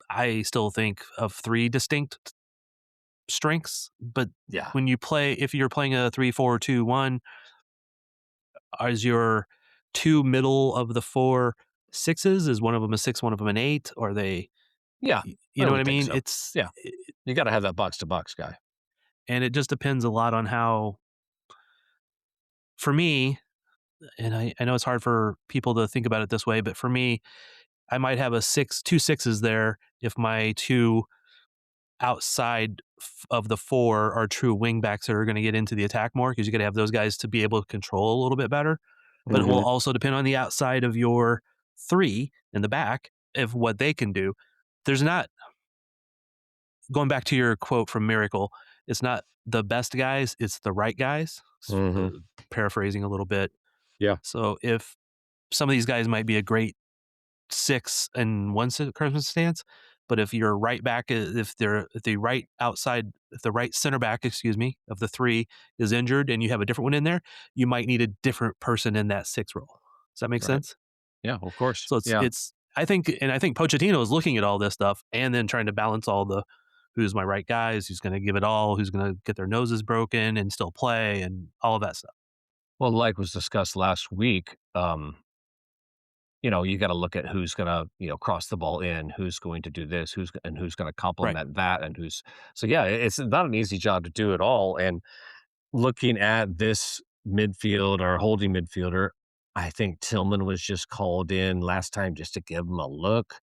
I still think of 3 distinct strengths, but Yeah. if you're playing a 3-4-2-1, is your 2 middle of the 4 sixes? Is one of them a 6, one of them an 8? Or are they Yeah, you I know what I would think mean? so. Yeah, you gotta have that box to box guy. And it just depends a lot on how for me, and I know it's hard for people to think about it this way, but for me, I might have 2 sixes there if my 2 outside of the 4 are true wing backs that are gonna get into the attack more because you gotta have those guys to be able to control a little bit better. But it will Mhm. also depend on the outside of your 3 in the back of what they can do. There's not going back to your quote from Miracle, it's not the best guys, it's the right guys, Mhm. paraphrasing a little bit. Yeah. So if some of these guys might be a great 6 in one circumstance, but if your right back if the right outside if the right center back, excuse me, of the 3 is injured and you have a different one in there, you might need a different person in that 6 role. Does that make Right. sense? Yeah, of course. So Yeah. I think Pochettino is looking at all this stuff and then trying to balance all the who's my right guys, who's going to give it all, who's going to get their noses broken and still play and all of that stuff. Well, like was discussed last week, you gotta look at who's gonna, cross the ball in, who's going to do this, who's gonna Right. complement that, and who's so, yeah, it's not an easy job to do at all, and looking at this midfield or holding midfielder, I think Tillman was just called in last time just to give him a look.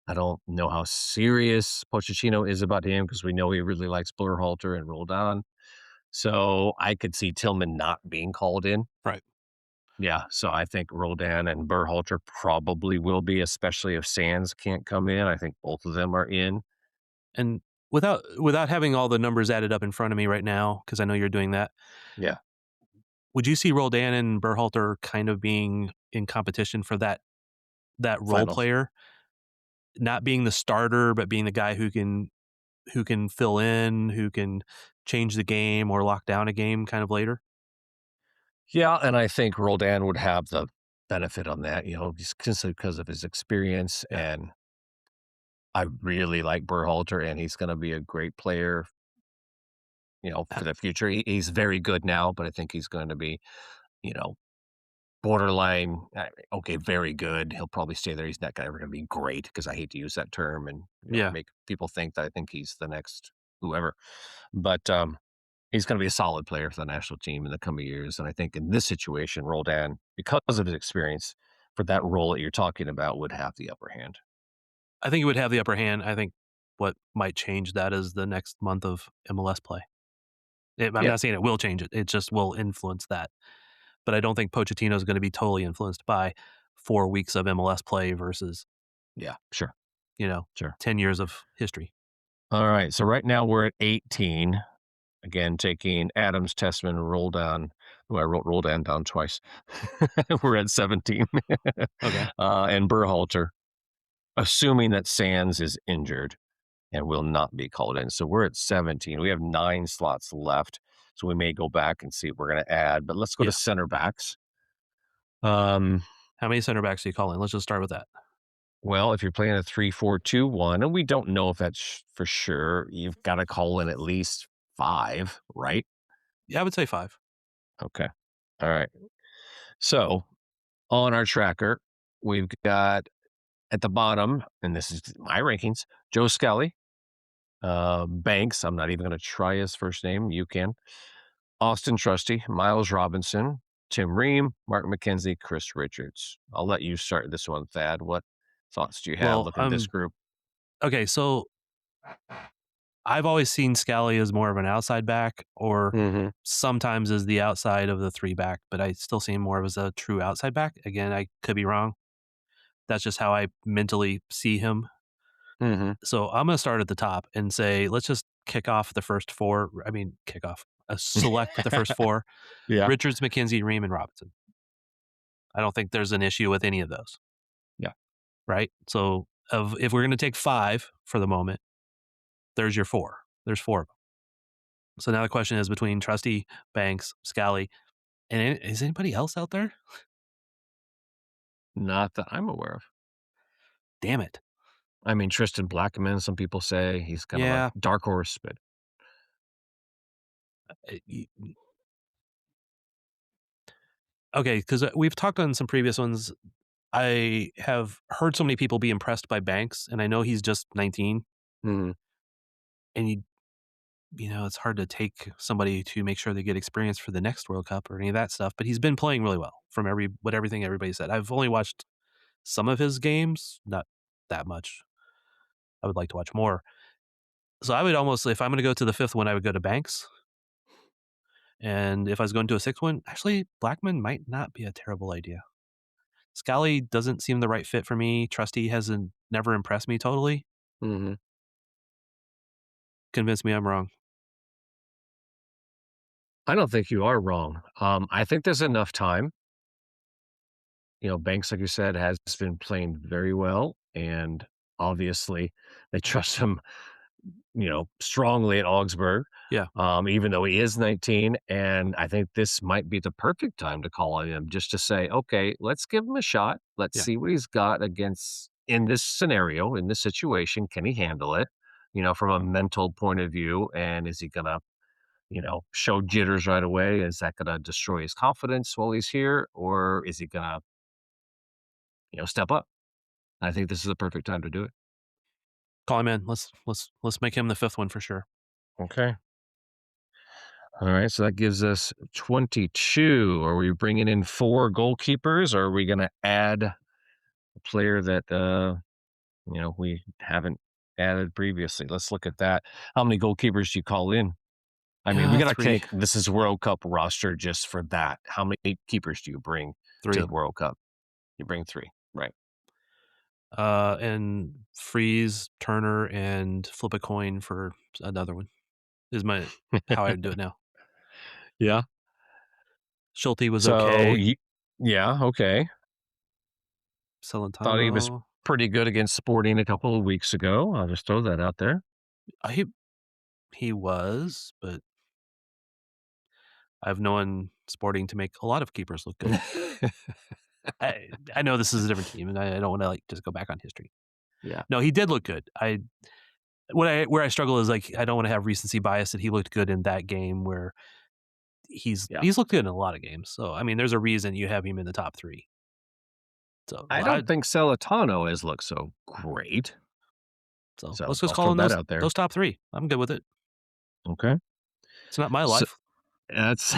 I don't know how serious Pochettino is about him because we know he really likes Halter and Roldan. So I could see Tillman not being called in. Right. Yeah, so I think Roldan and Berhalter probably will be, especially if Sands can't come in. I think both of them are in. And without having all the numbers added up in front of me right now, because I know you're doing that, Yeah, would you see Roldan and Berhalter kind of being in competition for that role finals. player, not being the starter, but being the guy who can fill in, who can change the game or lock down a game kind of later? Yeah, and I think Roldan would have the benefit on that, just because of his experience, Yeah. and I really like Berhalter, and he's gonna be a great player, Uh, for the future. He's very good now, but I think he's going to be, you know, borderline, okay, very good. He'll probably stay there. He's not ever gonna be great because I hate to use that term and, Yeah. make people think that I think he's the next whoever. But, he's gonna be a solid player for the national team in the coming years, and I think in this situation, Roldan, because of his experience for that role that you're talking about, would have the upper hand. I think he would have the upper hand. I think what might change that is the next month of MLS play. I'm Yeah, not saying it will change it. It just will influence that. But I don't think Pochettino is going to be totally influenced by 4 weeks of MLS play versus, yeah, sure, you know, sure. 10 years of history. Alright, so right now we're at 18. Again, taking Adams, Tessman, Roldan. Oh, I wrote Roldan down twice. We're at 17. Okay. And Berhalter, assuming that Sands is injured and will not be called in. So we're at 17. We have 9 slots left. So we may go back and see if we're going to add, but let's go to Yeah. center backs. Um, How many center backs do you call in? Let's just start with that. well, if you're playing a 3-4-2-1, and we don't know if that's for sure, you've got to call in at least 5, right? Yeah, I would say 5. Okay. All right. So on our tracker, we've got at the bottom, and this is my rankings, Joe Skelly, Banks. I'm not even going to try his first name. You can. Austin Trusty, Miles Robinson, Tim Ream, Mark McKenzie, Chris Richards. I'll let you start this one, Thad. What thoughts do you have Well, looking at this group? okay, so I've always seen Scally as more of an outside back, or Mm-hmm. sometimes as the outside of the 3 back, but I still see him more as a true outside back. Again, I could be wrong. That's just how I mentally see him. Mm-hmm. So I'm going to start at the top and say, let's just kick off the first 4. I mean, select the first 4: Yeah. Richards, McKenzie, Ream, and Robinson. I don't think there's an issue with any of those. Yeah. Right. So if we're going to take 5 for the moment, there's your 4. There's 4 of them. So now the question is between Trusty, Banks, Scally, and is anybody else out there? Not that I'm aware of. Damn it. I mean, Tristan Blackman, some people say he's kind of a Yeah. dark horse, but Okay, because we've talked on some previous ones. I have heard so many people be impressed by Banks, and I know he's just 19, Mhm. and it's hard to take somebody to make sure they get experience for the next World Cup or any of that stuff, but he's been playing really well from everything everybody said. I've only watched some of his games, not that much. I would like to watch more. So I would almost, if I'm going to go to the 5th one, I would go to Banks. And if I was going to a 6th one, actually, Blackman might not be a terrible idea. Scally doesn't seem the right fit for me. Trusty hasn't never impressed me totally. Mhm. Convince me I'm wrong. I don't think you are wrong. I think there's enough time. Banks, like you said, has been playing very well, and obviously they trust him, strongly at Augsburg. Yeah. Even though he is 19, and I think this might be the perfect time to call on him just to say, okay, let's give him a shot. Let's Yeah. see what he's got in this scenario, in this situation. Can he handle it? From a mental point of view, and is he gonna show jitters right away? Is that going to destroy his confidence while he's here? Or is he going to, step up? I think this is the perfect time to do it. Call him in. Let's make him the 5th one for sure. Okay. All right. So that gives us 22. Are we bringing in 4 goalkeepers, or are we going to add a player that, we haven't added previously? Let's look at that. How many goalkeepers do you call in? I mean, we got to 3. think this is World Cup roster just for that. How many keepers do you bring 3. to the World Cup? You bring 3, right? And freeze, Turner, and flip a coin for another one is how I would do it now. Yeah. Schulte was So, okay. yeah, okay. Thought he was Celentano, pretty good against Sporting a couple of weeks ago. I'll just throw that out there. he was, but I've known Sporting to make a lot of keepers look good. I know this is a different team, and I don't want to just go back on history. Yeah. No, he did look good. Where I struggle is I don't want to have recency bias that he looked good in that game where he's looked good in a lot of games. So I mean, there's a reason you have him in the top 3. So I don't think Celentano has looked so great. So So let's just I'll call throw in that out there. those top 3. I'm good with it. Okay. It's not my So- life. That's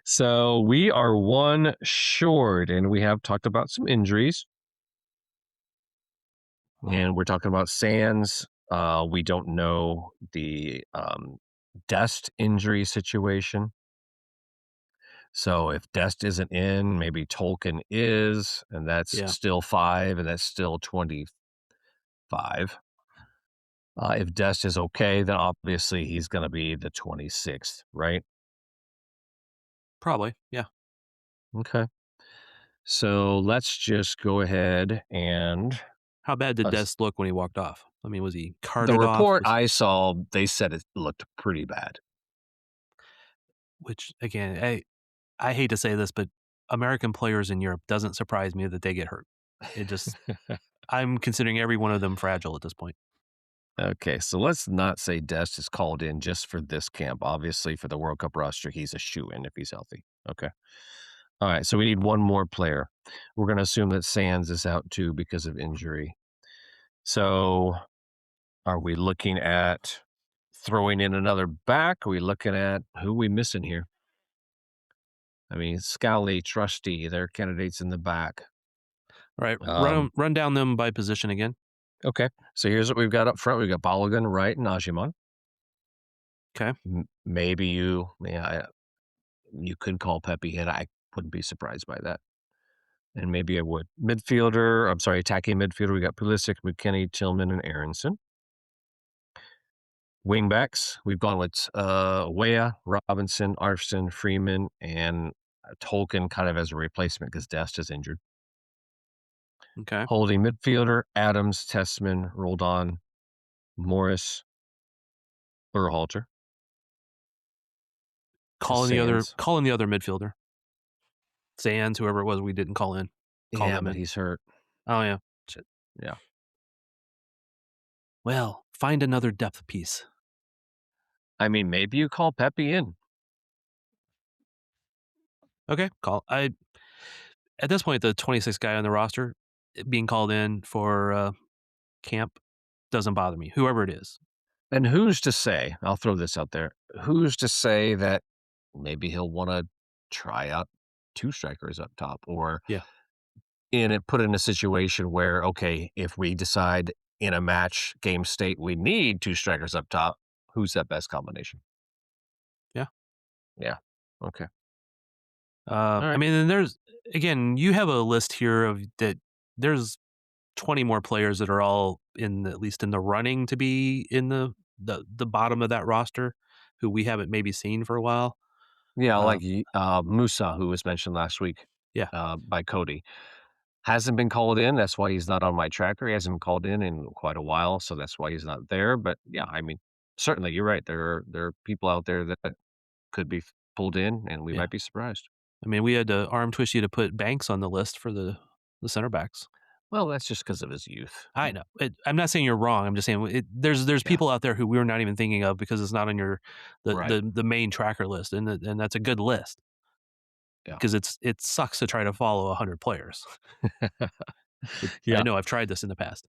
so we are 1 short, and we have talked about some injuries. And we're talking about Sands. We don't know the Dest injury situation. So if Dest isn't in, maybe Tolkien is, and that's Yeah. still 5, and that's still 25. If Dest is okay, then obviously he's going to be the 26th, right? Probably. Yeah. Okay. So let's just go ahead and How bad did uh, Dest look when he walked off? I mean, was he the carted off? report I saw, they said it looked pretty bad. Which again, I hate to say this, but American players in Europe doesn't surprise me that they get hurt. It just I'm considering every one of them fragile at this point. Okay, so let's not say Dest is called in just for this camp. Obviously, for the World Cup roster, he's a shoo-in if he's healthy. Okay. All right, so we need 1 more player. We're going to assume that Sands is out too because of injury. So are we looking at throwing in another back? Are we looking at who are we missing here? I mean, Scally, Trusty, they're candidates in the back. All right, run down them by position again. Okay. So here's what we've got up front. We've got Balogun, Wright, and Najimon. Okay. Maybe you could call Pepe in. I wouldn't be surprised by that. And maybe I would. Attacking midfielder, we got Pulisic, McKinney, Tillman, and Aronson. Wingbacks, we've gone with Weah, Robinson, Arfson, Freeman, and Tolkien kind of as a replacement because Dest is injured. Okay. Holding midfielder, Adams, Tessman, Roldan, Morris, Berhalter. Calling the other Sands. midfielder. Sands, whoever it was we didn't call in. Call Yeah, them but in. he's hurt. Oh, yeah. Shit. Yeah. Well, find another depth piece. I mean, maybe you call Pepe in. Okay, at this point, the 26th guy on the roster being called in for camp doesn't bother me, whoever it is. And who's to say, I'll throw this out there, who's to say that maybe he'll want to try out two strikers up top or put in a situation where, okay, if we decide in a match game state we need two strikers up top, who's that best combination? Yeah. Yeah. Okay. Right. I mean, and there's, again, you have a list here of that there's 20 more players that are all at least in the running to be in the bottom of that roster who we haven't maybe seen for a while. Yeah, like Musa, who was mentioned last week by Cody. Hasn't been called in. That's why he's not on my tracker. He hasn't been called in quite a while, so that's why he's not there. But yeah, I mean, certainly you're right. There are people out there that could be pulled in, and we might be surprised. I mean, we had to arm twist you to put Banks on the list for the center backs. Well, that's just because of his youth. I know. I'm not saying you're wrong. I'm just saying there's people out there who we're not even thinking of because it's not on the main tracker list, and that's a good list. Yeah, because it sucks to try to follow 100 players. Yeah. I know I've tried this in the past.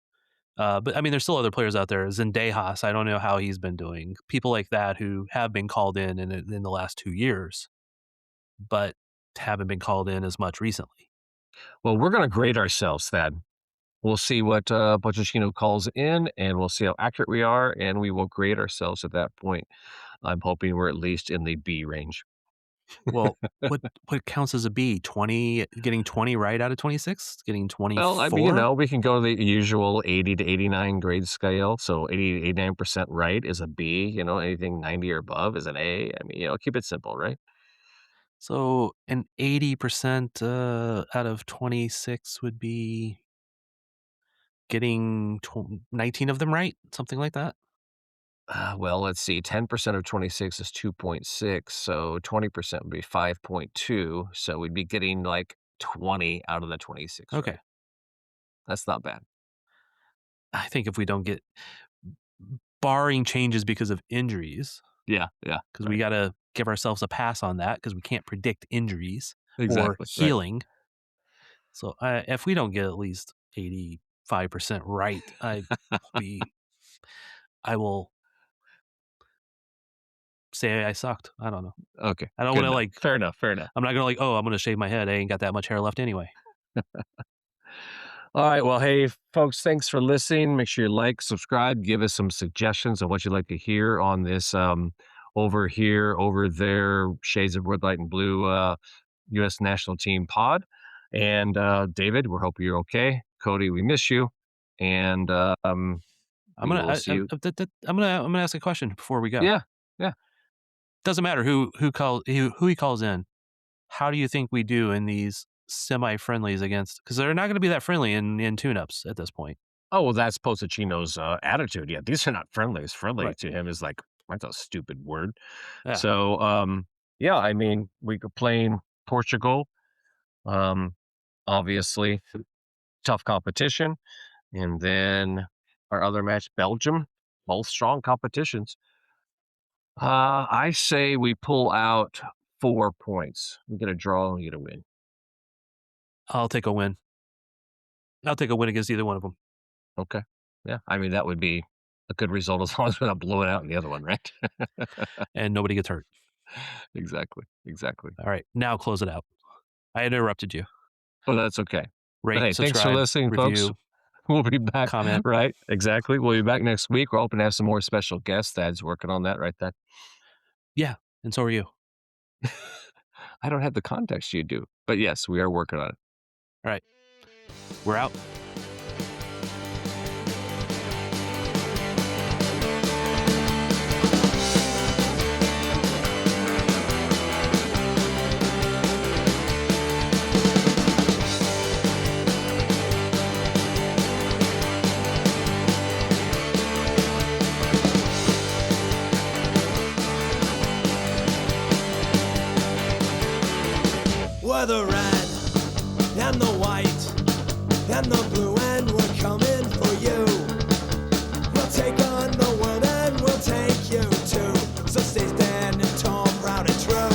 But I mean, there's still other players out there. Zendejas, I don't know how he's been doing. People like that who have been called in the last 2 years, but haven't been called in as much recently. Well, we're going to grade ourselves, Thad. We'll see what Pochettino calls in, and we'll see how accurate we are, and we will grade ourselves at that point. I'm hoping we're at least in the B range. Well, what counts as a B? 20, getting 20 right out of 26? Getting 24? Well, I mean, we can go the usual 80 to 89 grade scale. So 80 to 89% right is a B. Anything 90 or above is an A. I mean, keep it simple, right? So an 80% out of 26 would be getting 19 of them right, something like that. Well, let's see. 10% of 26 is 2.6. So 20% would be 5.2. So we'd be getting like 20 out of the 26. Okay. Right? That's not bad. I think if we don't get, barring changes because of injuries. Yeah. Because we got to give ourselves a pass on that because we can't predict injuries or Exactly. healing. Right. So if we don't get at least 85% right, I will say I sucked. I don't know. Okay. I don't want to Fair enough. I'm not going to I'm going to shave my head. I ain't got that much hair left anyway. All right. Well, hey, folks, thanks for listening. Make sure you like, subscribe, give us some suggestions on what you'd like to hear on this over here, over there, Shades of Red, Light, and Blue U.S. National Team pod. And David, we hope you're okay. Cody, we miss you. And I'm gonna ask a question before we go. Yeah. Doesn't matter who he calls in. How do you think we do in these semi-friendlies against? Because they're not going to be that friendly in tune-ups at this point. Oh, well, that's Pochettino's attitude. Yeah, these are not friendlies. Friendly to him is like, that's a stupid word. Yeah. So, I mean, we could play Portugal. Obviously, tough competition. And then our other match, Belgium, both strong competitions. I say we pull out 4 points. We get a draw, we get a win. I'll take a win. I'll take a win against either one of them. Okay. Yeah. I mean, that would be a good result as long as we're not blowing out in the other one, right? And nobody gets hurt. Exactly. All right. Now close it out. I interrupted you. Oh, that's okay. Rate, hey, subscribe, thanks for listening, review. folks. We'll be back. comment. Right. Exactly. We'll be back next week. We're hoping to have some more special guests. Thad's working on that, right? Thad? Yeah, and so are you. I don't have the context you do, but yes, we are working on it. All right, we're out. We're the red and the white and the blue, and we're coming for you. We'll take on the world and we'll take you too. So stay standing tall, proud and true.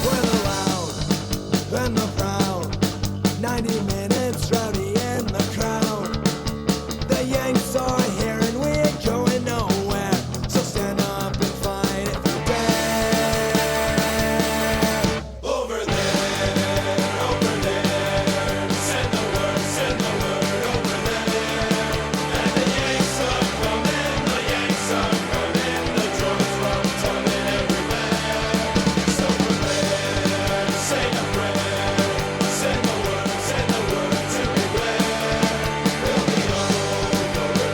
We're the loud and the proud, 90 minutes rowdy in the crowd. The Yanks are here and we ain't going nowhere. So stand up and fight if you dare. Over there, send the word over there. And the Yanks are coming, the drums tumbling everywhere. So prepare, say a prayer, send the word to beware. We'll be over,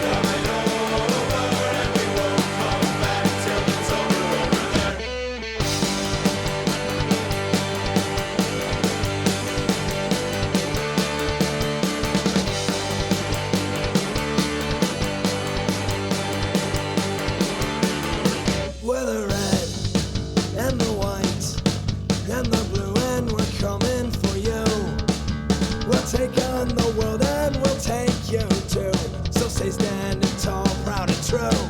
coming over, and we won't come back till it's over there. We're the red and the white and the blue, and we're coming for you. We'll take on the world and we'll take you too. So stay standing tall, proud and true.